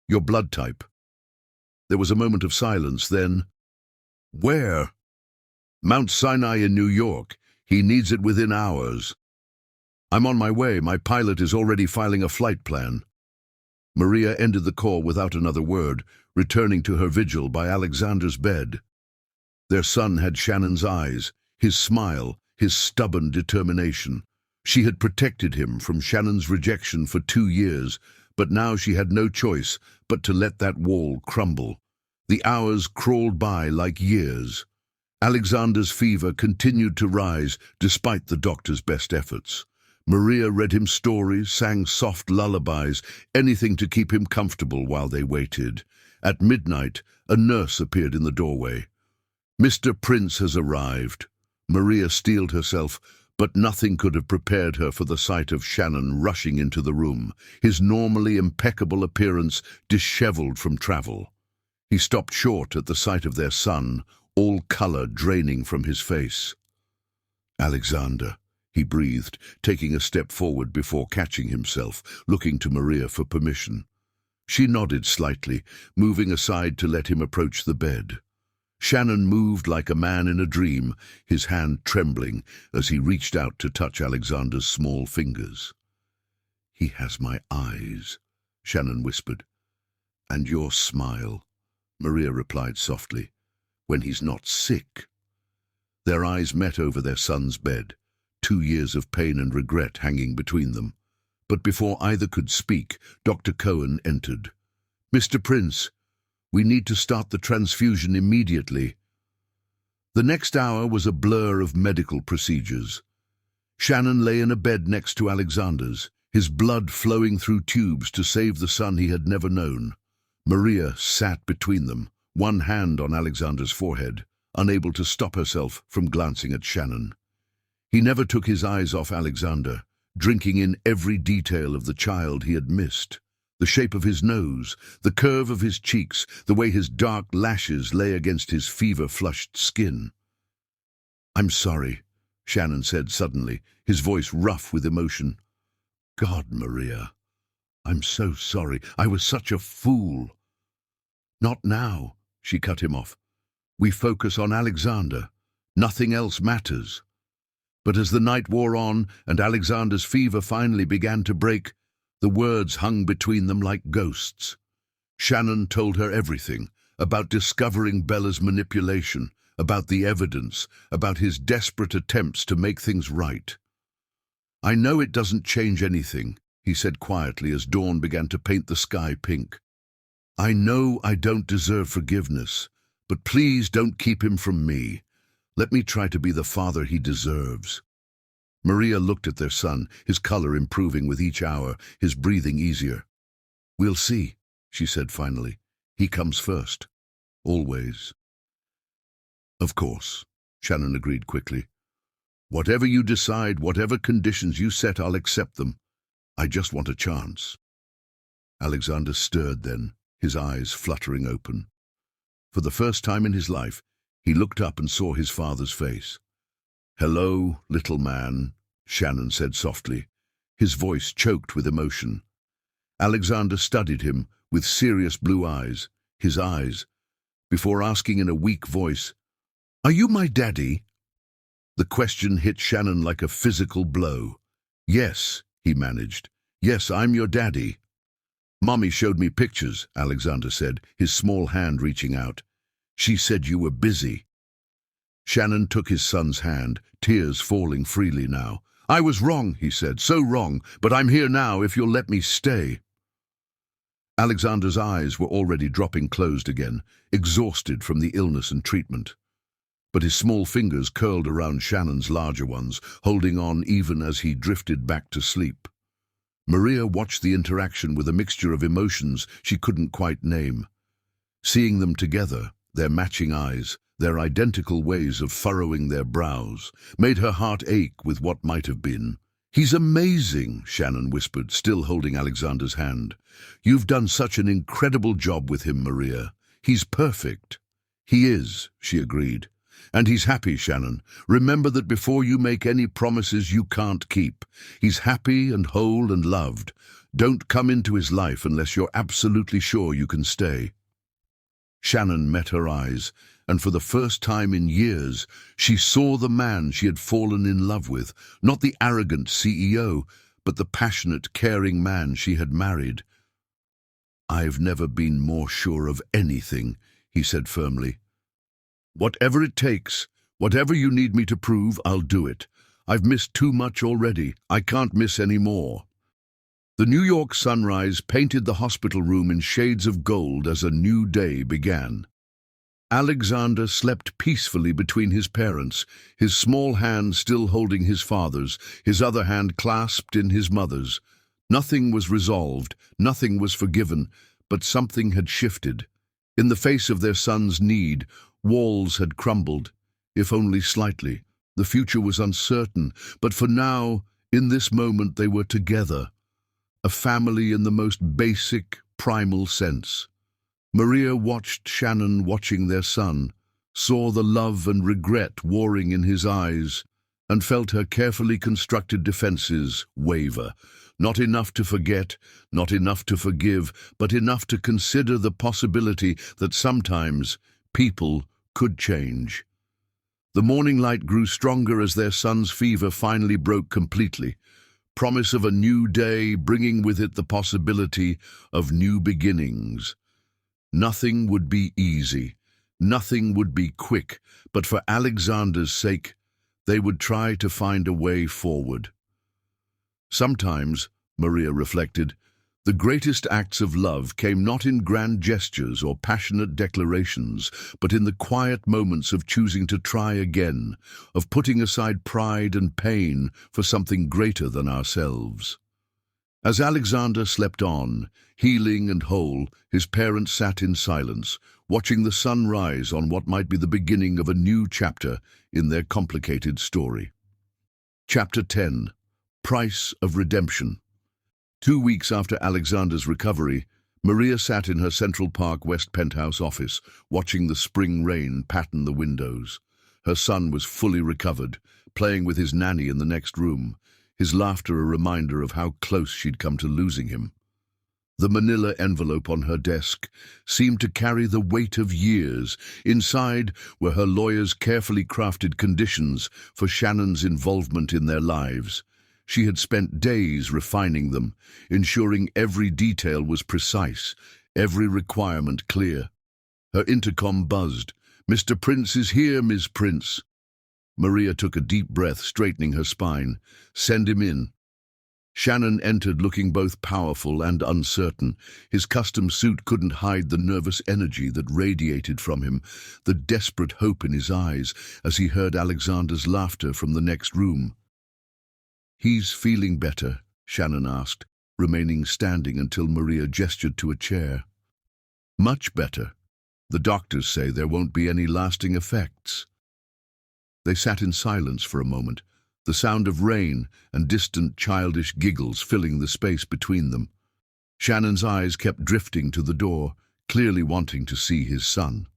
Your blood type." There was a moment of silence, then, "Where?" "Mount Sinai in New York. He needs it within hours." "I'm on my way. My pilot is already filing a flight plan." Maria ended the call without another word, returning to her vigil by Alexander's bed. Their son had Shannon's eyes, his smile, his stubborn determination. She had protected him from Shannon's rejection for 2 years, but now she had no choice but to let that wall crumble. The hours crawled by like years. Alexander's fever continued to rise despite the doctor's best efforts. Maria read him stories, sang soft lullabies, anything to keep him comfortable while they waited. At midnight, a nurse appeared in the doorway. "Mr. Prince has arrived." Maria steeled herself, but nothing could have prepared her for the sight of Shannon rushing into the room, his normally impeccable appearance disheveled from travel. He stopped short at the sight of their son, all color draining from his face. "Alexander," he breathed, taking a step forward before catching himself, looking to Maria for permission. She nodded slightly, moving aside to let him approach the bed. Shannon moved like a man in a dream, his hand trembling as he reached out to touch Alexander's small fingers. "He has my eyes," Shannon whispered. "And your smile," Maria replied softly, "when he's not sick." Their eyes met over their son's bed, 2 years of pain and regret hanging between them. But before either could speak, Dr. Cohen entered. "Mr. Prince, we need to start the transfusion immediately." The next hour was a blur of medical procedures. Shannon lay in a bed next to Alexander's, his blood flowing through tubes to save the son he had never known. Maria sat between them, one hand on Alexander's forehead, unable to stop herself from glancing at Shannon. He never took his eyes off Alexander, drinking in every detail of the child he had missed. The shape of his nose, the curve of his cheeks, the way his dark lashes lay against his fever-flushed skin. "I'm sorry," Shannon said suddenly, his voice rough with emotion. "God, Maria, I'm so sorry. I was such a fool." "Not now," she cut him off. "We focus on Alexander. Nothing else matters." But as the night wore on and Alexander's fever finally began to break, the words hung between them like ghosts. Shannon told her everything, about discovering Bella's manipulation, about the evidence, about his desperate attempts to make things right. "I know it doesn't change anything," he said quietly as dawn began to paint the sky pink. "I know I don't deserve forgiveness, but please don't keep him from me. Let me try to be the father he deserves." Maria looked at their son, his color improving with each hour, his breathing easier. "We'll see," she said finally. "He comes first. Always." "Of course," Shannon agreed quickly. "Whatever you decide, whatever conditions you set, I'll accept them. I just want a chance." Alexander stirred then, his eyes fluttering open. For the first time in his life, he looked up and saw his father's face. "Hello, little man," Shannon said softly, his voice choked with emotion. Alexander studied him with serious blue eyes, his eyes, before asking in a weak voice, "Are you my daddy?" The question hit Shannon like a physical blow. "Yes," he managed. "Yes, I'm your daddy." "Mommy showed me pictures," Alexander said, his small hand reaching out. "She said you were busy." Shannon took his son's hand, tears falling freely now. "I was wrong," he said, "so wrong, but I'm here now if you'll let me stay." Alexander's eyes were already dropping closed again, exhausted from the illness and treatment. But his small fingers curled around Shannon's larger ones, holding on even as he drifted back to sleep. Maria watched the interaction with a mixture of emotions she couldn't quite name. Seeing them together, their matching eyes, their identical ways of furrowing their brows, made her heart ache with what might have been. "He's amazing," Shannon whispered, still holding Alexander's hand. "You've done such an incredible job with him, Maria. He's perfect." "He is," she agreed. "And he's happy, Shannon. Remember that before you make any promises you can't keep. He's happy and whole and loved. Don't come into his life unless you're absolutely sure you can stay." Shannon met her eyes, and for the first time in years, she saw the man she had fallen in love with, not the arrogant CEO, but the passionate, caring man she had married. "I've never been more sure of anything," he said firmly. "Whatever it takes, whatever you need me to prove, I'll do it. I've missed too much already. I can't miss any more." The New York sunrise painted the hospital room in shades of gold as a new day began. Alexander slept peacefully between his parents, his small hand still holding his father's, his other hand clasped in his mother's. Nothing was resolved, nothing was forgiven, but something had shifted. In the face of their son's need, walls had crumbled, if only slightly. The future was uncertain, but for now, in this moment, they were together. A family in the most basic, primal sense. Maria watched Shannon watching their son, saw the love and regret warring in his eyes, and felt her carefully constructed defenses waver. Not enough to forget, not enough to forgive, but enough to consider the possibility that sometimes people could change. The morning light grew stronger as their son's fever finally broke completely. Promise of a new day, bringing with it the possibility of new beginnings. Nothing would be easy, nothing would be quick, but for Alexander's sake, they would try to find a way forward. Sometimes, Maria reflected, the greatest acts of love came not in grand gestures or passionate declarations, but in the quiet moments of choosing to try again, of putting aside pride and pain for something greater than ourselves. As Alexander slept on, healing and whole, his parents sat in silence, watching the sun rise on what might be the beginning of a new chapter in their complicated story. Chapter 10. Price of Redemption. 2 weeks after Alexander's recovery, Maria sat in her Central Park West penthouse office, watching the spring rain pattern the windows. Her son was fully recovered, playing with his nanny in the next room, his laughter a reminder of how close she'd come to losing him. The manila envelope on her desk seemed to carry the weight of years. Inside were her lawyer's carefully crafted conditions for Shannon's involvement in their lives. She had spent days refining them, ensuring every detail was precise, every requirement clear. Her intercom buzzed. "Mr. Prince is here, Ms. Prince." Maria took a deep breath, straightening her spine. "Send him in." Shannon entered looking both powerful and uncertain. His custom suit couldn't hide the nervous energy that radiated from him, the desperate hope in his eyes as he heard Alexander's laughter from the next room. "He's feeling better?" Shannon asked, remaining standing until Maria gestured to a chair. "Much better. The doctors say there won't be any lasting effects." They sat in silence for a moment, the sound of rain and distant childish giggles filling the space between them. Shannon's eyes kept drifting to the door, clearly wanting to see his son.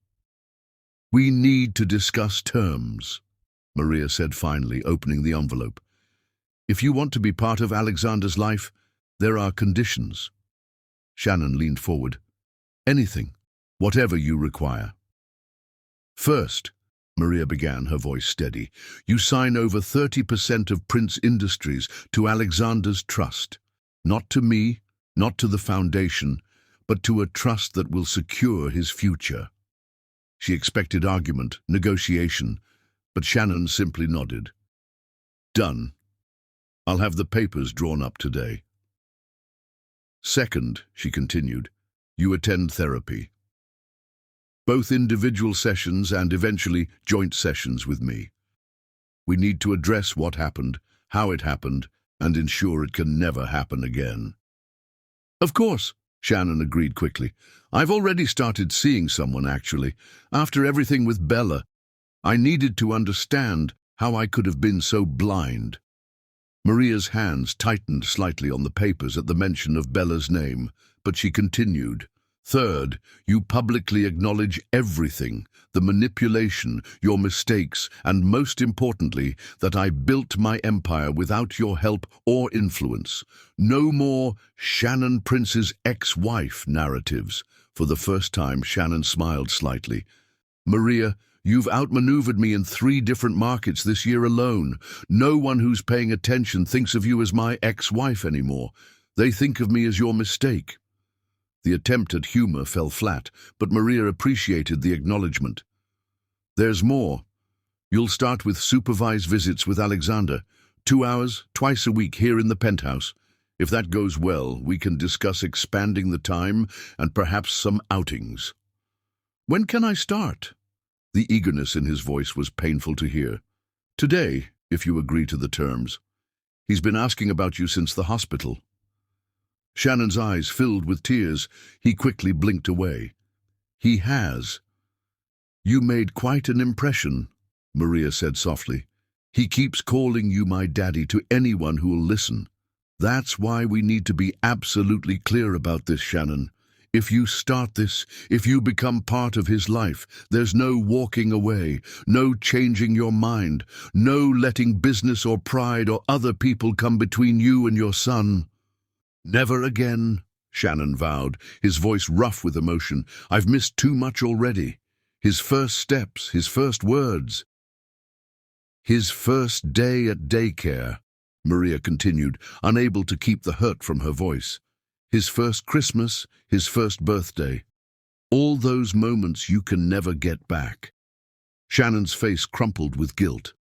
"We need to discuss terms," Maria said finally, opening the envelope. "If you want to be part of Alexander's life, there are conditions." Shannon leaned forward. "Anything, whatever you require." "First," Maria began, her voice steady. You sign over 30% of Prince Industries to Alexander's trust. Not to me, not to the foundation, but to a trust that will secure his future. She expected argument, negotiation, but Shannon simply nodded. Done. I'll have the papers drawn up today. Second, she continued, you attend therapy. Both individual sessions and eventually joint sessions with me. We need to address what happened, how it happened, and ensure it can never happen again. Of course, Shannon agreed quickly. I've already started seeing someone, actually. After everything with Bella, I needed to understand how I could have been so blind. Maria's hands tightened slightly on the papers at the mention of Bella's name, but she continued. Third, you publicly acknowledge everything, the manipulation, your mistakes, and most importantly, that I built my empire without your help or influence. No more Shannon Prince's ex-wife narratives. For the first time, Shannon smiled slightly. Maria, you've outmaneuvered me in 3 different markets this year alone. No one who's paying attention thinks of you as my ex-wife anymore. They think of me as your mistake. The attempt at humor fell flat, but Maria appreciated the acknowledgement. There's more. You'll start with supervised visits with Alexander. 2 hours, twice a week here in the penthouse. If that goes well, we can discuss expanding the time and perhaps some outings. When can I start? The eagerness in his voice was painful to hear. Today, if you agree to the terms. He's been asking about you since the hospital. Shannon's eyes filled with tears. He quickly blinked away. He has. You made quite an impression, Maria said softly. He keeps calling you my daddy to anyone who will listen. That's why we need to be absolutely clear about this, Shannon. If you start this, if you become part of his life, there's no walking away, no changing your mind, no letting business or pride or other people come between you and your son. Never again, Shannon vowed, his voice rough with emotion. I've missed too much already. His first steps, his first words. His first day at daycare, Maria continued, unable to keep the hurt from her voice. His first Christmas, his first birthday. All those moments you can never get back. Shannon's face crumpled with guilt.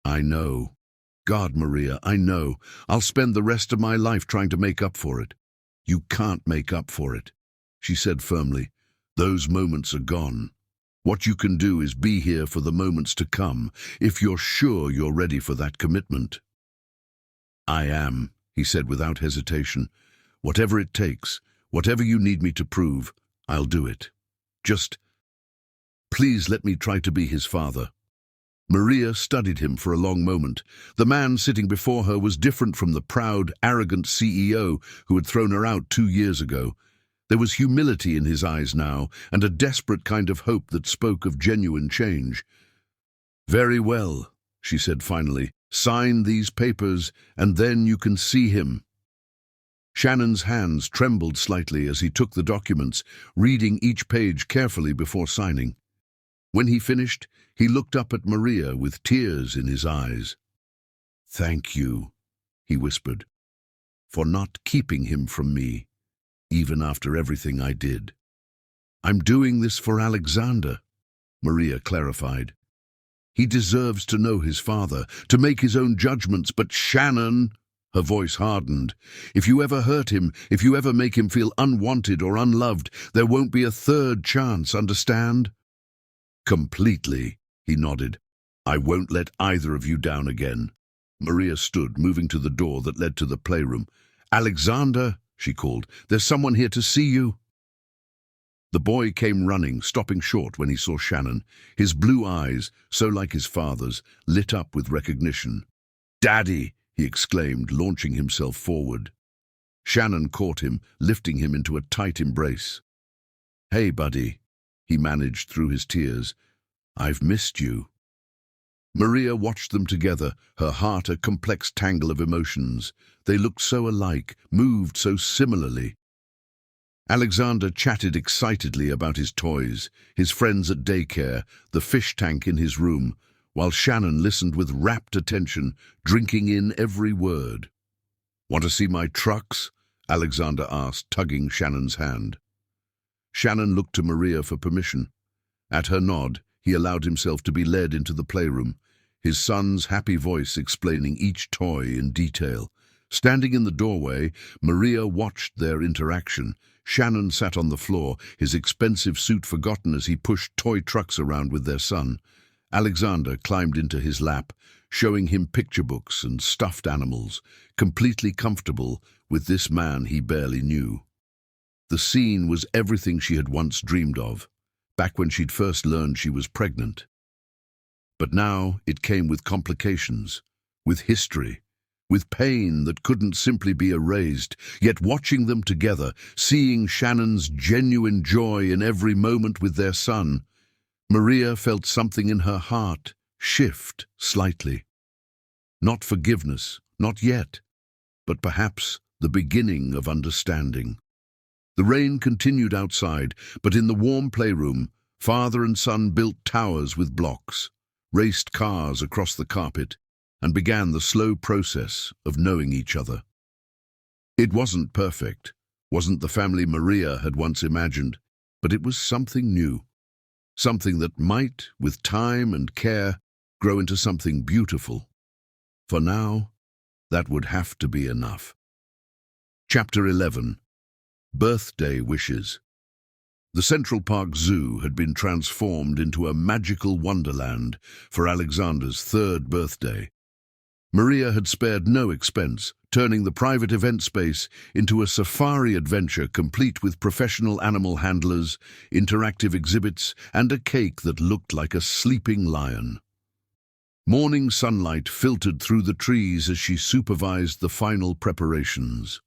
I know. God, Maria, I know. I'll spend the rest of my life trying to make up for it. You can't make up for it, she said firmly. Those moments are gone. What you can do is be here for the moments to come, if you're sure you're ready for that commitment. I am, he said without hesitation. Whatever it takes, whatever you need me to prove, I'll do it. Just, please let me try to be his father. Maria studied him for a long moment. The man sitting before her was different from the proud, arrogant CEO who had thrown her out 2 years ago. There was humility in his eyes now, and a desperate kind of hope that spoke of genuine change. Very well, she said finally. Sign these papers, and then you can see him. Shannon's hands trembled slightly as he took the documents, reading each page carefully before signing. When he finished, he looked up at Maria with tears in his eyes. Thank you, he whispered, for not keeping him from me, even after everything I did. I'm doing this for Alexander, Maria clarified. He deserves to know his father, to make his own judgments, but Shannon, her voice hardened, if you ever hurt him, if you ever make him feel unwanted or unloved, there won't be a third chance, understand? Completely, he nodded. I won't let either of you down again. Maria stood, moving to the door that led to the playroom. Alexander, she called, there's someone here to see you. The boy came running, stopping short when he saw Shannon. His blue eyes, so like his father's, lit up with recognition. Daddy, he exclaimed, launching himself forward. Shannon caught him, lifting him into a tight embrace. Hey, buddy, he managed through his tears. I've missed you. Maria watched them together, her heart a complex tangle of emotions. They looked so alike, moved so similarly. Alexander chatted excitedly about his toys, his friends at daycare, the fish tank in his room, while Shannon listened with rapt attention, drinking in every word. "Want to see my trucks?" Alexander asked, tugging Shannon's hand. Shannon looked to Maria for permission. At her nod, he allowed himself to be led into the playroom, his son's happy voice explaining each toy in detail. Standing in the doorway, Maria watched their interaction. Shannon sat on the floor, his expensive suit forgotten as he pushed toy trucks around with their son. Alexander climbed into his lap, showing him picture books and stuffed animals, completely comfortable with this man he barely knew. The scene was everything she had once dreamed of, back when she'd first learned she was pregnant. But now it came with complications, with history, with pain that couldn't simply be erased. Yet watching them together, seeing Shannon's genuine joy in every moment with their son, Maria felt something in her heart shift slightly. Not forgiveness, not yet, but perhaps the beginning of understanding. The rain continued outside, but in the warm playroom, father and son built towers with blocks, raced cars across the carpet, and began the slow process of knowing each other. It wasn't perfect, wasn't the family Maria had once imagined, but it was something new, something that might, with time and care, grow into something beautiful. For now, that would have to be enough. Chapter 11. Birthday Wishes. The Central Park Zoo had been transformed into a magical wonderland for Alexander's third birthday. Maria had spared no expense, turning the private event space into a safari adventure complete with professional animal handlers, interactive exhibits, and a cake that looked like a sleeping lion. Morning sunlight filtered through the trees as she supervised the final preparations.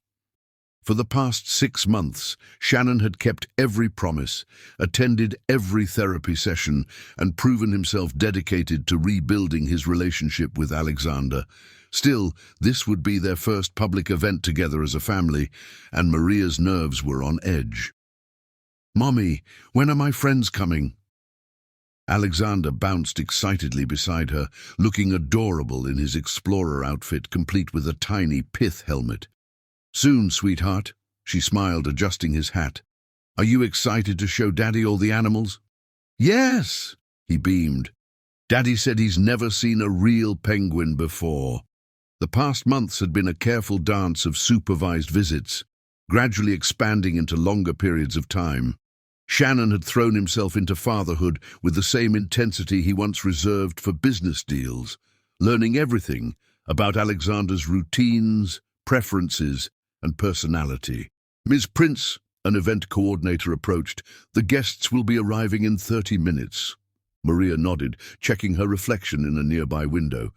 For the past 6 months, Shannon had kept every promise, attended every therapy session, and proven himself dedicated to rebuilding his relationship with Alexander. Still, this would be their first public event together as a family, and Maria's nerves were on edge. "Mommy, when are my friends coming?" Alexander bounced excitedly beside her, looking adorable in his explorer outfit complete with a tiny pith helmet. "Soon, sweetheart," she smiled, adjusting his hat. "Are you excited to show Daddy all the animals?" "Yes," he beamed. "Daddy said he's never seen a real penguin before." The past months had been a careful dance of supervised visits, gradually expanding into longer periods of time. Shannon had thrown himself into fatherhood with the same intensity he once reserved for business deals, learning everything about Alexander's routines, preferences, and personality. "Ms. Prince," an event coordinator approached. "The guests will be arriving in 30 minutes. Maria nodded, checking her reflection in a nearby window.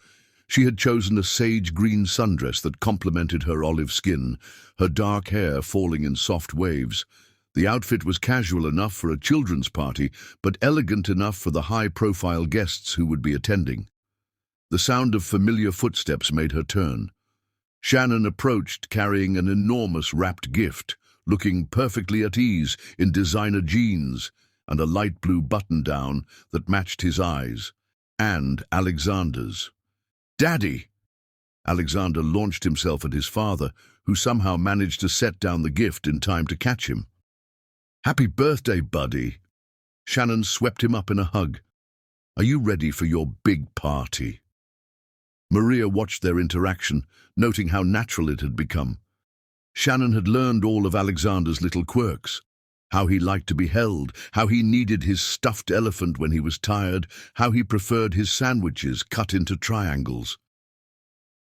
She had chosen a sage-green sundress that complemented her olive skin, her dark hair falling in soft waves. The outfit was casual enough for a children's party, but elegant enough for the high-profile guests who would be attending. The sound of familiar footsteps made her turn. Shannon approached carrying an enormous wrapped gift, looking perfectly at ease in designer jeans and a light blue button-down that matched his eyes, and Alexander's. "Daddy!" Alexander launched himself at his father, who somehow managed to set down the gift in time to catch him. "Happy birthday, buddy!" Shannon swept him up in a hug. "Are you ready for your big party?" Maria watched their interaction, noting how natural it had become. Shannon had learned all of Alexander's little quirks, how he liked to be held, how he needed his stuffed elephant when he was tired, how he preferred his sandwiches cut into triangles.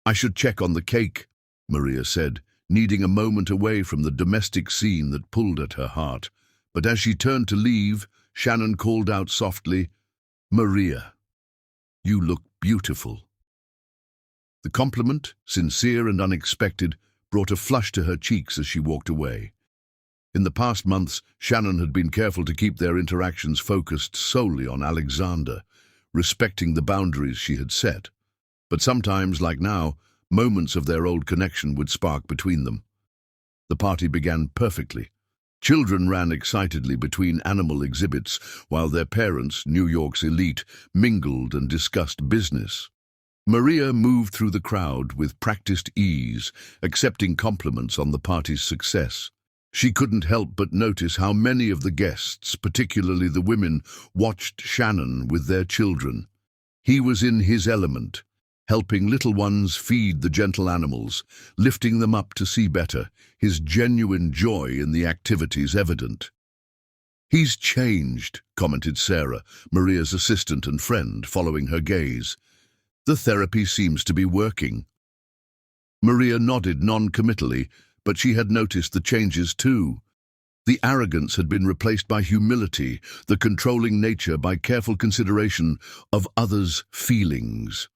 "I should check on the cake," Maria said, needing a moment away from the domestic scene that pulled at her heart. But as she turned to leave, Shannon called out softly, "Maria, you look beautiful." The compliment, sincere and unexpected, brought a flush to her cheeks as she walked away. In the past months, Shannon had been careful to keep their interactions focused solely on Alexander, respecting the boundaries she had set. But sometimes, like now, moments of their old connection would spark between them. The party began perfectly. Children ran excitedly between animal exhibits while their parents, New York's elite, mingled and discussed business. Maria moved through the crowd with practiced ease, accepting compliments on the party's success. She couldn't help but notice how many of the guests, particularly the women, watched Shannon with their children. He was in his element, helping little ones feed the gentle animals, lifting them up to see better, his genuine joy in the activities evident. "He's changed," commented Sarah, Maria's assistant and friend, following her gaze. "The therapy seems to be working." Maria nodded non-committally, but she had noticed the changes too. The arrogance had been replaced by humility, the controlling nature by careful consideration of others' feelings.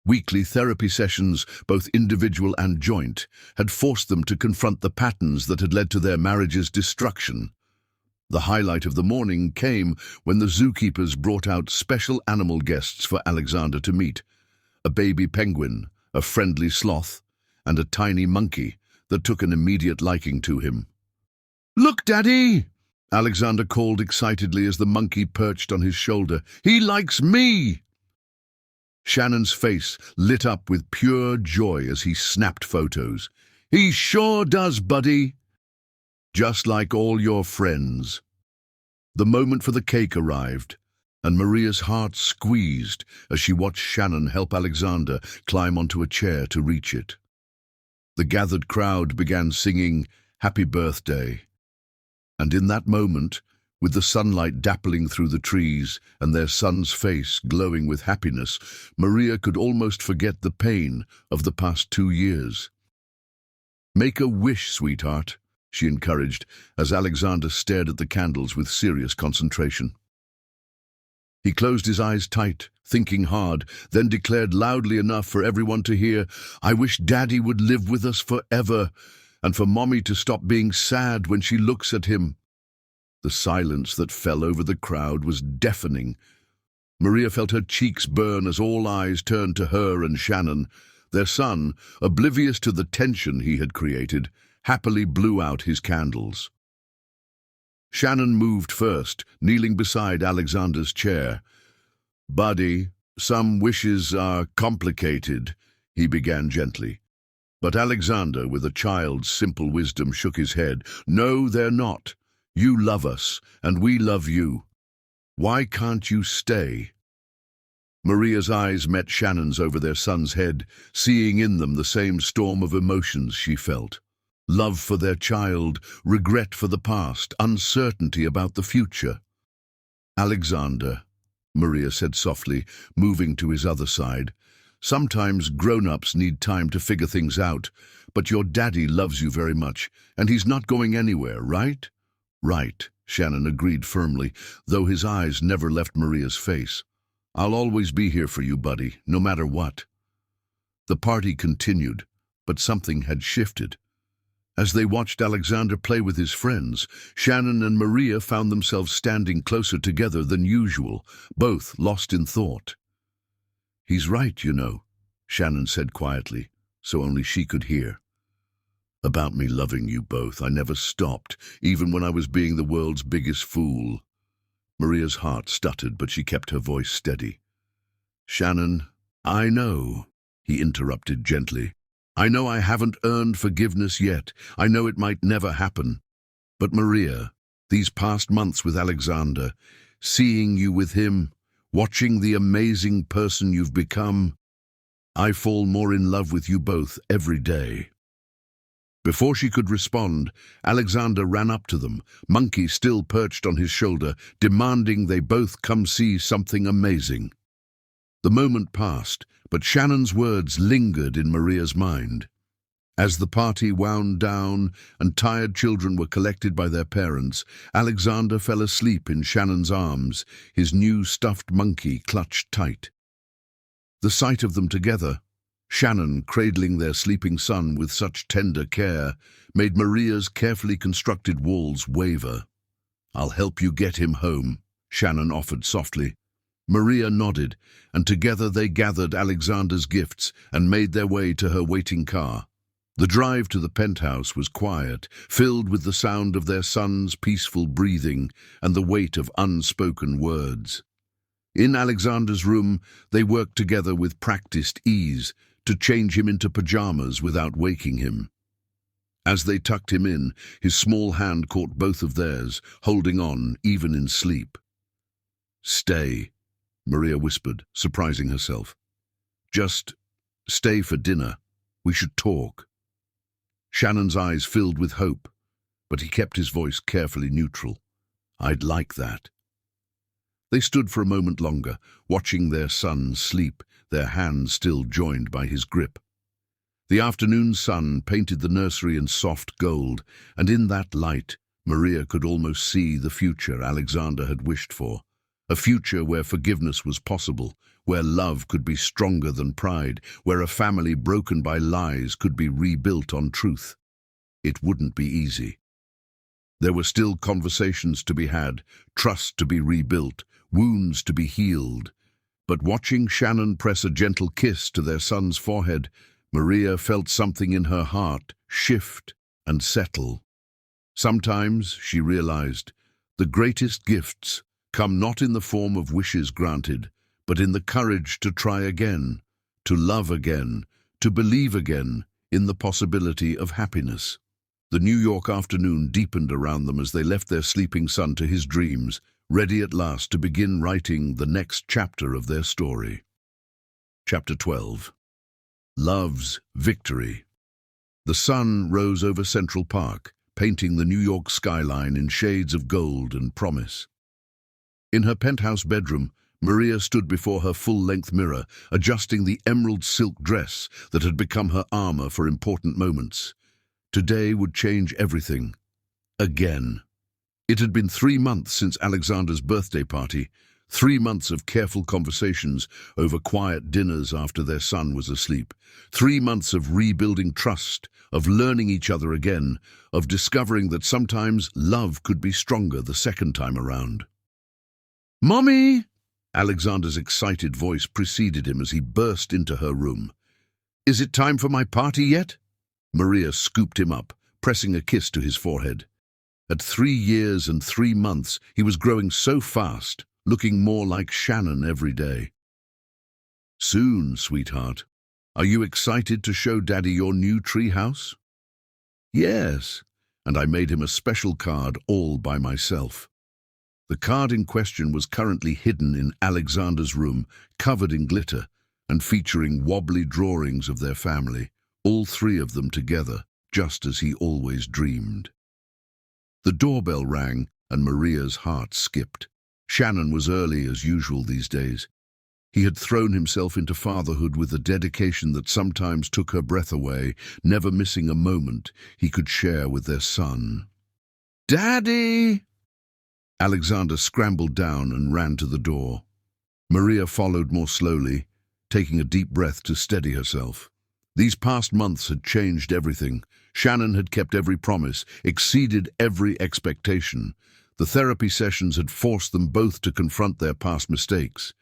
Weekly therapy sessions, both individual and joint, had forced them to confront the patterns that had led to their marriage's destruction. The highlight of the morning came when the zookeepers brought out special animal guests for Alexander to meet: a baby penguin, a friendly sloth, and a tiny monkey that took an immediate liking to him. "Look, Daddy!" Alexander called excitedly as the monkey perched on his shoulder. "He likes me!" Shannon's face lit up with pure joy as he snapped photos. "He sure does, buddy. Just like all your friends." The moment for the cake arrived, and Maria's heart squeezed as she watched Shannon help Alexander climb onto a chair to reach it. The gathered crowd began singing "Happy Birthday," and in that moment, with the sunlight dappling through the trees and their son's face glowing with happiness, Maria could almost forget the pain of the past 2 years. "Make a wish, sweetheart," she encouraged, as Alexander stared at the candles with serious concentration. He closed his eyes tight, thinking hard, then declared loudly enough for everyone to hear, "I wish Daddy would live with us forever, and for Mommy to stop being sad when she looks at him." The silence that fell over the crowd was deafening. Maria felt her cheeks burn as all eyes turned to her and Shannon. Their son, oblivious to the tension he had created, happily blew out his candles. Shannon moved first, kneeling beside Alexander's chair. "Buddy, some wishes are complicated," he began gently. But Alexander, with a child's simple wisdom, shook his head. "No, they're not. You love us, and we love you. Why can't you stay?" Maria's eyes met Shannon's over their son's head, seeing in them the same storm of emotions she felt. Love for their child, regret for the past, uncertainty about the future. "Alexander," Maria said softly, moving to his other side, "sometimes grown-ups need time to figure things out, but your daddy loves you very much, and he's not going anywhere, right?" "Right," Shannon agreed firmly, though his eyes never left Maria's face. "I'll always be here for you, buddy, no matter what." The party continued, but something had shifted. As they watched Alexander play with his friends, Shannon and Maria found themselves standing closer together than usual, both lost in thought. "He's right, you know," Shannon said quietly, so only she could hear. "About me loving you both, I never stopped, even when I was being the world's biggest fool." Maria's heart stuttered, but she kept her voice steady. "Shannon, I know," he interrupted gently. "I know I haven't earned forgiveness yet. I know it might never happen. But Maria, these past months with Alexander, seeing you with him, watching the amazing person you've become, I fall more in love with you both every day." Before she could respond, Alexander ran up to them, Monkey still perched on his shoulder, demanding they both come see something amazing. The moment passed, but Shannon's words lingered in Maria's mind. As the party wound down and tired children were collected by their parents, Alexander fell asleep in Shannon's arms, his new stuffed monkey clutched tight. The sight of them together, Shannon cradling their sleeping son with such tender care, made Maria's carefully constructed walls waver. "I'll help you get him home," Shannon offered softly. Maria nodded, and together they gathered Alexander's gifts and made their way to her waiting car. The drive to the penthouse was quiet, filled with the sound of their son's peaceful breathing and the weight of unspoken words. In Alexander's room, they worked together with practiced ease to change him into pajamas without waking him. As they tucked him in, his small hand caught both of theirs, holding on even in sleep. "Stay," Maria whispered, surprising herself. "Just stay for dinner. We should talk." Shannon's eyes filled with hope, but he kept his voice carefully neutral. "I'd like that." They stood for a moment longer, watching their son sleep, their hands still joined by his grip. The afternoon sun painted the nursery in soft gold, and in that light, Maria could almost see the future Alexander had wished for. A future where forgiveness was possible, where love could be stronger than pride, where a family broken by lies could be rebuilt on truth. It wouldn't be easy. There were still conversations to be had, trust to be rebuilt, wounds to be healed. But watching Shannon press a gentle kiss to their son's forehead, Maria felt something in her heart shift and settle. Sometimes, she realized, the greatest gifts come not in the form of wishes granted, but in the courage to try again, to love again, to believe again in the possibility of happiness. The New York afternoon deepened around them as they left their sleeping son to his dreams, ready at last to begin writing the next chapter of their story. Chapter 12. Love's Victory. The sun rose over Central Park, painting the New York skyline in shades of gold and promise. In her penthouse bedroom, Maria stood before her full-length mirror, adjusting the emerald silk dress that had become her armor for important moments. Today would change everything. Again. It had been 3 months since Alexander's birthday party, 3 months of careful conversations over quiet dinners after their son was asleep, 3 months of rebuilding trust, of learning each other again, of discovering that sometimes love could be stronger the second time around. "Mommy!" Alexander's excited voice preceded him as he burst into her room. "Is it time for my party yet?" Maria scooped him up, pressing a kiss to his forehead. At 3 years and 3 months, he was growing so fast, looking more like Shannon every day. "Soon, sweetheart. Are you excited to show Daddy your new treehouse?" "Yes," and I made him a special card all by myself. The card in question was currently hidden in Alexander's room, covered in glitter, and featuring wobbly drawings of their family, all 3 of them together, just as he always dreamed. The doorbell rang, and Maria's heart skipped. Shannon was early as usual these days. He had thrown himself into fatherhood with a dedication that sometimes took her breath away, never missing a moment he could share with their son. "Daddy!" Alexander scrambled down and ran to the door. Maria followed more slowly, taking a deep breath to steady herself. These past months had changed everything. Shannon had kept every promise, exceeded every expectation. The therapy sessions had forced them both to confront their past mistakes.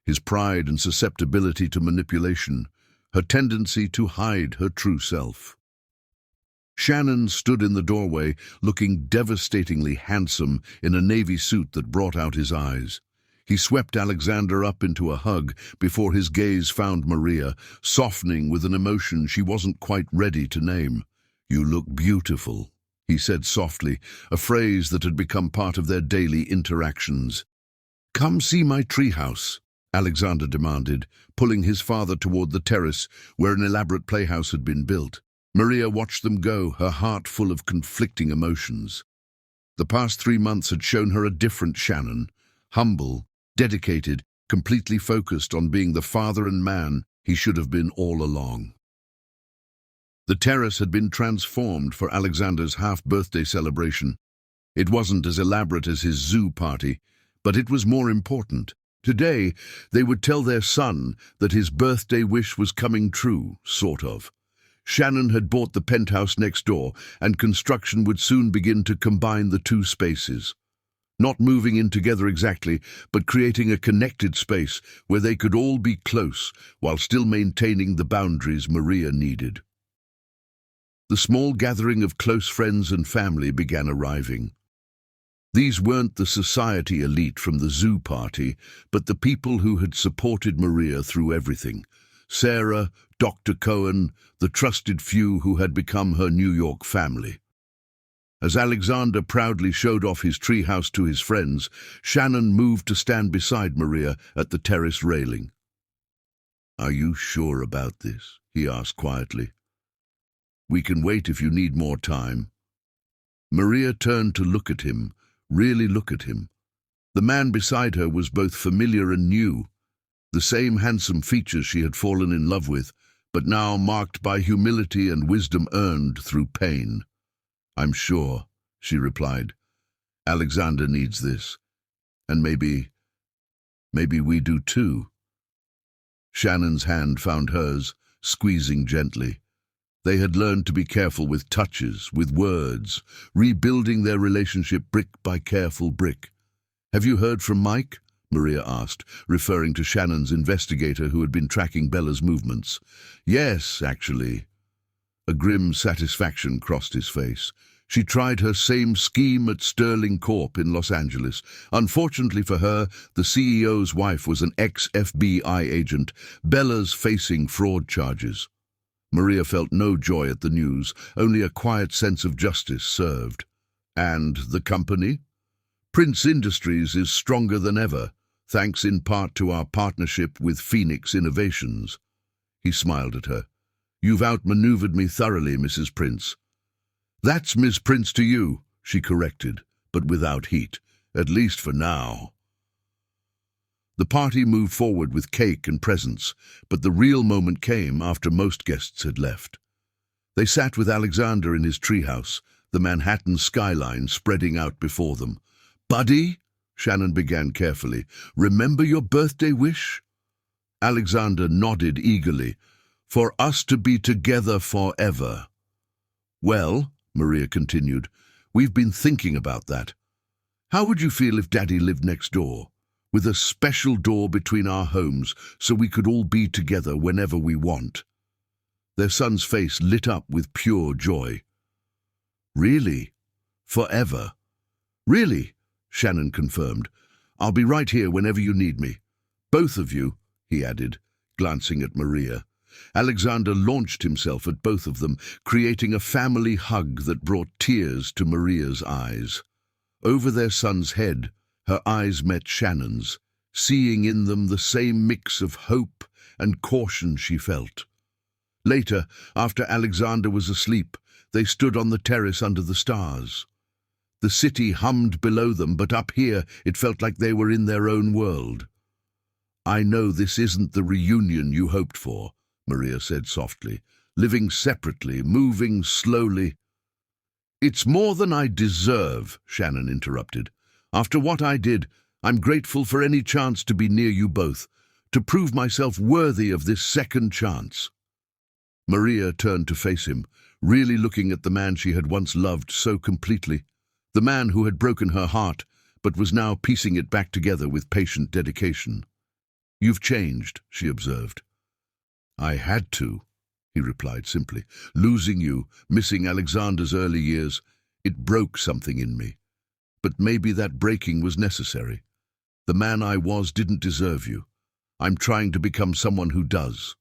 His pride and susceptibility to manipulation, her tendency to hide her true self. Shannon stood in the doorway, looking devastatingly handsome in a navy suit that brought out his eyes. He swept Alexander up into a hug before his gaze found Maria, softening with an emotion she wasn't quite ready to name. "You look beautiful," he said softly, a phrase that had become part of their daily interactions. "Come see my treehouse," Alexander demanded, pulling his father toward the terrace where an elaborate playhouse had been built. Maria watched them go, her heart full of conflicting emotions. The past 3 months had shown her a different Shannon, humble, dedicated, completely focused on being the father and man he should have been all along. The terrace had been transformed for Alexander's half-birthday celebration. It wasn't as elaborate as his zoo party, but it was more important. Today, they would tell their son that his birthday wish was coming true, sort of. Shannon had bought the penthouse next door, and construction would soon begin to combine the 2 spaces. Not moving in together exactly, but creating a connected space where they could all be close while still maintaining the boundaries Maria needed. the small gathering of close friends and family began arriving. These weren't the society elite from the zoo party, but the people who had supported Maria through everything. Sarah, Dr. Cohen, the trusted few who had become her New York family. As Alexander proudly showed off his treehouse to his friends, Shannon moved to stand beside Maria at the terrace railing. "Are you sure about this?" he asked quietly. "We can wait if you need more time." Maria turned to look at him, really look at him. The man beside her was both familiar and new, the same handsome features she had fallen in love with, but now marked by humility and wisdom earned through pain. "I'm sure," she replied. "Alexander needs this. And maybe we do too." Shannon's hand found hers, squeezing gently. They had learned to be careful with touches, with words, rebuilding their relationship brick by careful brick. "Have you heard from Mike?" Maria asked, referring to Shannon's investigator who had been tracking Bella's movements. "Yes, actually." A grim satisfaction crossed his face. She tried her same scheme at Sterling Corp in Los Angeles. Unfortunately for her, the CEO's wife was an ex-FBI agent. Bella's facing fraud charges. Maria felt no joy at the news, only a quiet sense of justice served. "And the company?" "Prince Industries is stronger than ever, thanks in part to our partnership with Phoenix Innovations." He smiled at her. "You've outmaneuvered me thoroughly, Mrs. Prince." "That's Miss Prince to you," she corrected, but without heat, "at least for now." The party moved forward with cake and presents, but the real moment came after most guests had left. They sat with Alexander in his treehouse, the Manhattan skyline spreading out before them. "Buddy," Shannon began carefully, "remember your birthday wish?" Alexander nodded eagerly. "For us to be together forever." "Well," Maria continued, "we've been thinking about that. How would you feel if Daddy lived next door, with a special door between our homes so we could all be together whenever we want?" Their son's face lit up with pure joy. "Really? Forever?" "Really," Shannon confirmed. "I'll be right here whenever you need me. Both of you," he added, glancing at Maria. Alexander launched himself at both of them, creating a family hug that brought tears to Maria's eyes. Over their son's head, her eyes met Shannon's, seeing in them the same mix of hope and caution she felt. Later, after Alexander was asleep, they stood on the terrace under the stars. The city hummed below them, but up here it felt like they were in their own world. "I know this isn't the reunion you hoped for," Maria said softly, "living separately, moving slowly." "It's more than I deserve," Shannon interrupted. "After what I did, I'm grateful for any chance to be near you both, to prove myself worthy of this second chance." Maria turned to face him, really looking at the man she had once loved so completely, the man who had broken her heart, but was now piecing it back together with patient dedication. "You've changed," she observed. "I had to," he replied simply. "Losing you, missing Alexander's early years, it broke something in me. But maybe that breaking was necessary. The man I was didn't deserve you. I'm trying to become someone who does."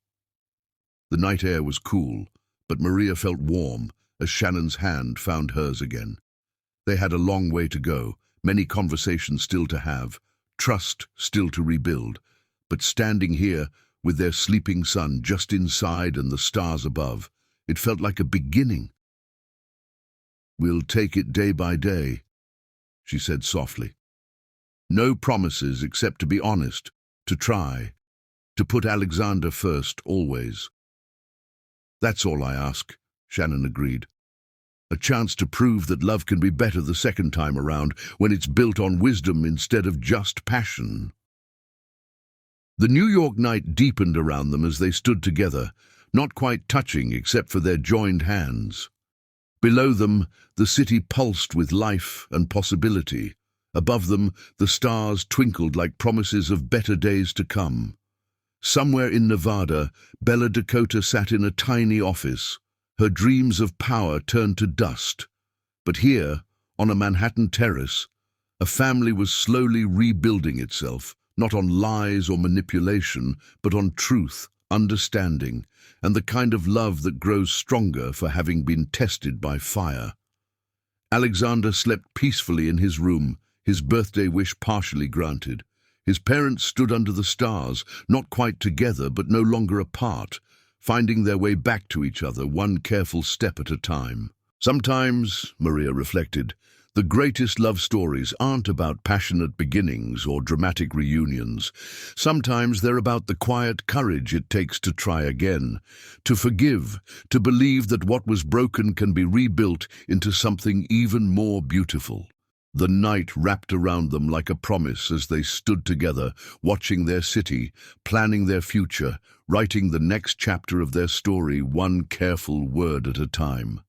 The night air was cool, but Maria felt warm as Shannon's hand found hers again. They had a long way to go, many conversations still to have, trust still to rebuild, but standing here, with their sleeping son just inside and the stars above, it felt like a beginning. "We'll take it day by day," she said softly. "No promises except to be honest, to try, to put Alexander first always." "That's all I ask," Shannon agreed. "A chance to prove that love can be better the second time around, when it's built on wisdom instead of just passion." The New York night deepened around them as they stood together, not quite touching except for their joined hands. Below them, the city pulsed with life and possibility. Above them, the stars twinkled like promises of better days to come. Somewhere in Nevada, Bella Dakota sat in a tiny office, Her dreams of power turned to dust. But here, on a Manhattan terrace, a family was slowly rebuilding itself, not on lies or manipulation, but on truth, understanding, and the kind of love that grows stronger for having been tested by fire. Alexander slept peacefully in his room, his birthday wish partially granted. His parents stood under the stars, not quite together but no longer apart, finding their way back to each other one careful step at a time. Sometimes, Maria reflected, the greatest love stories aren't about passionate beginnings or dramatic reunions. Sometimes they're about the quiet courage it takes to try again, to forgive, to believe that what was broken can be rebuilt into something even more beautiful. The night wrapped around them like a promise as they stood together, watching their city, planning their future, writing the next chapter of their story one careful word at a time.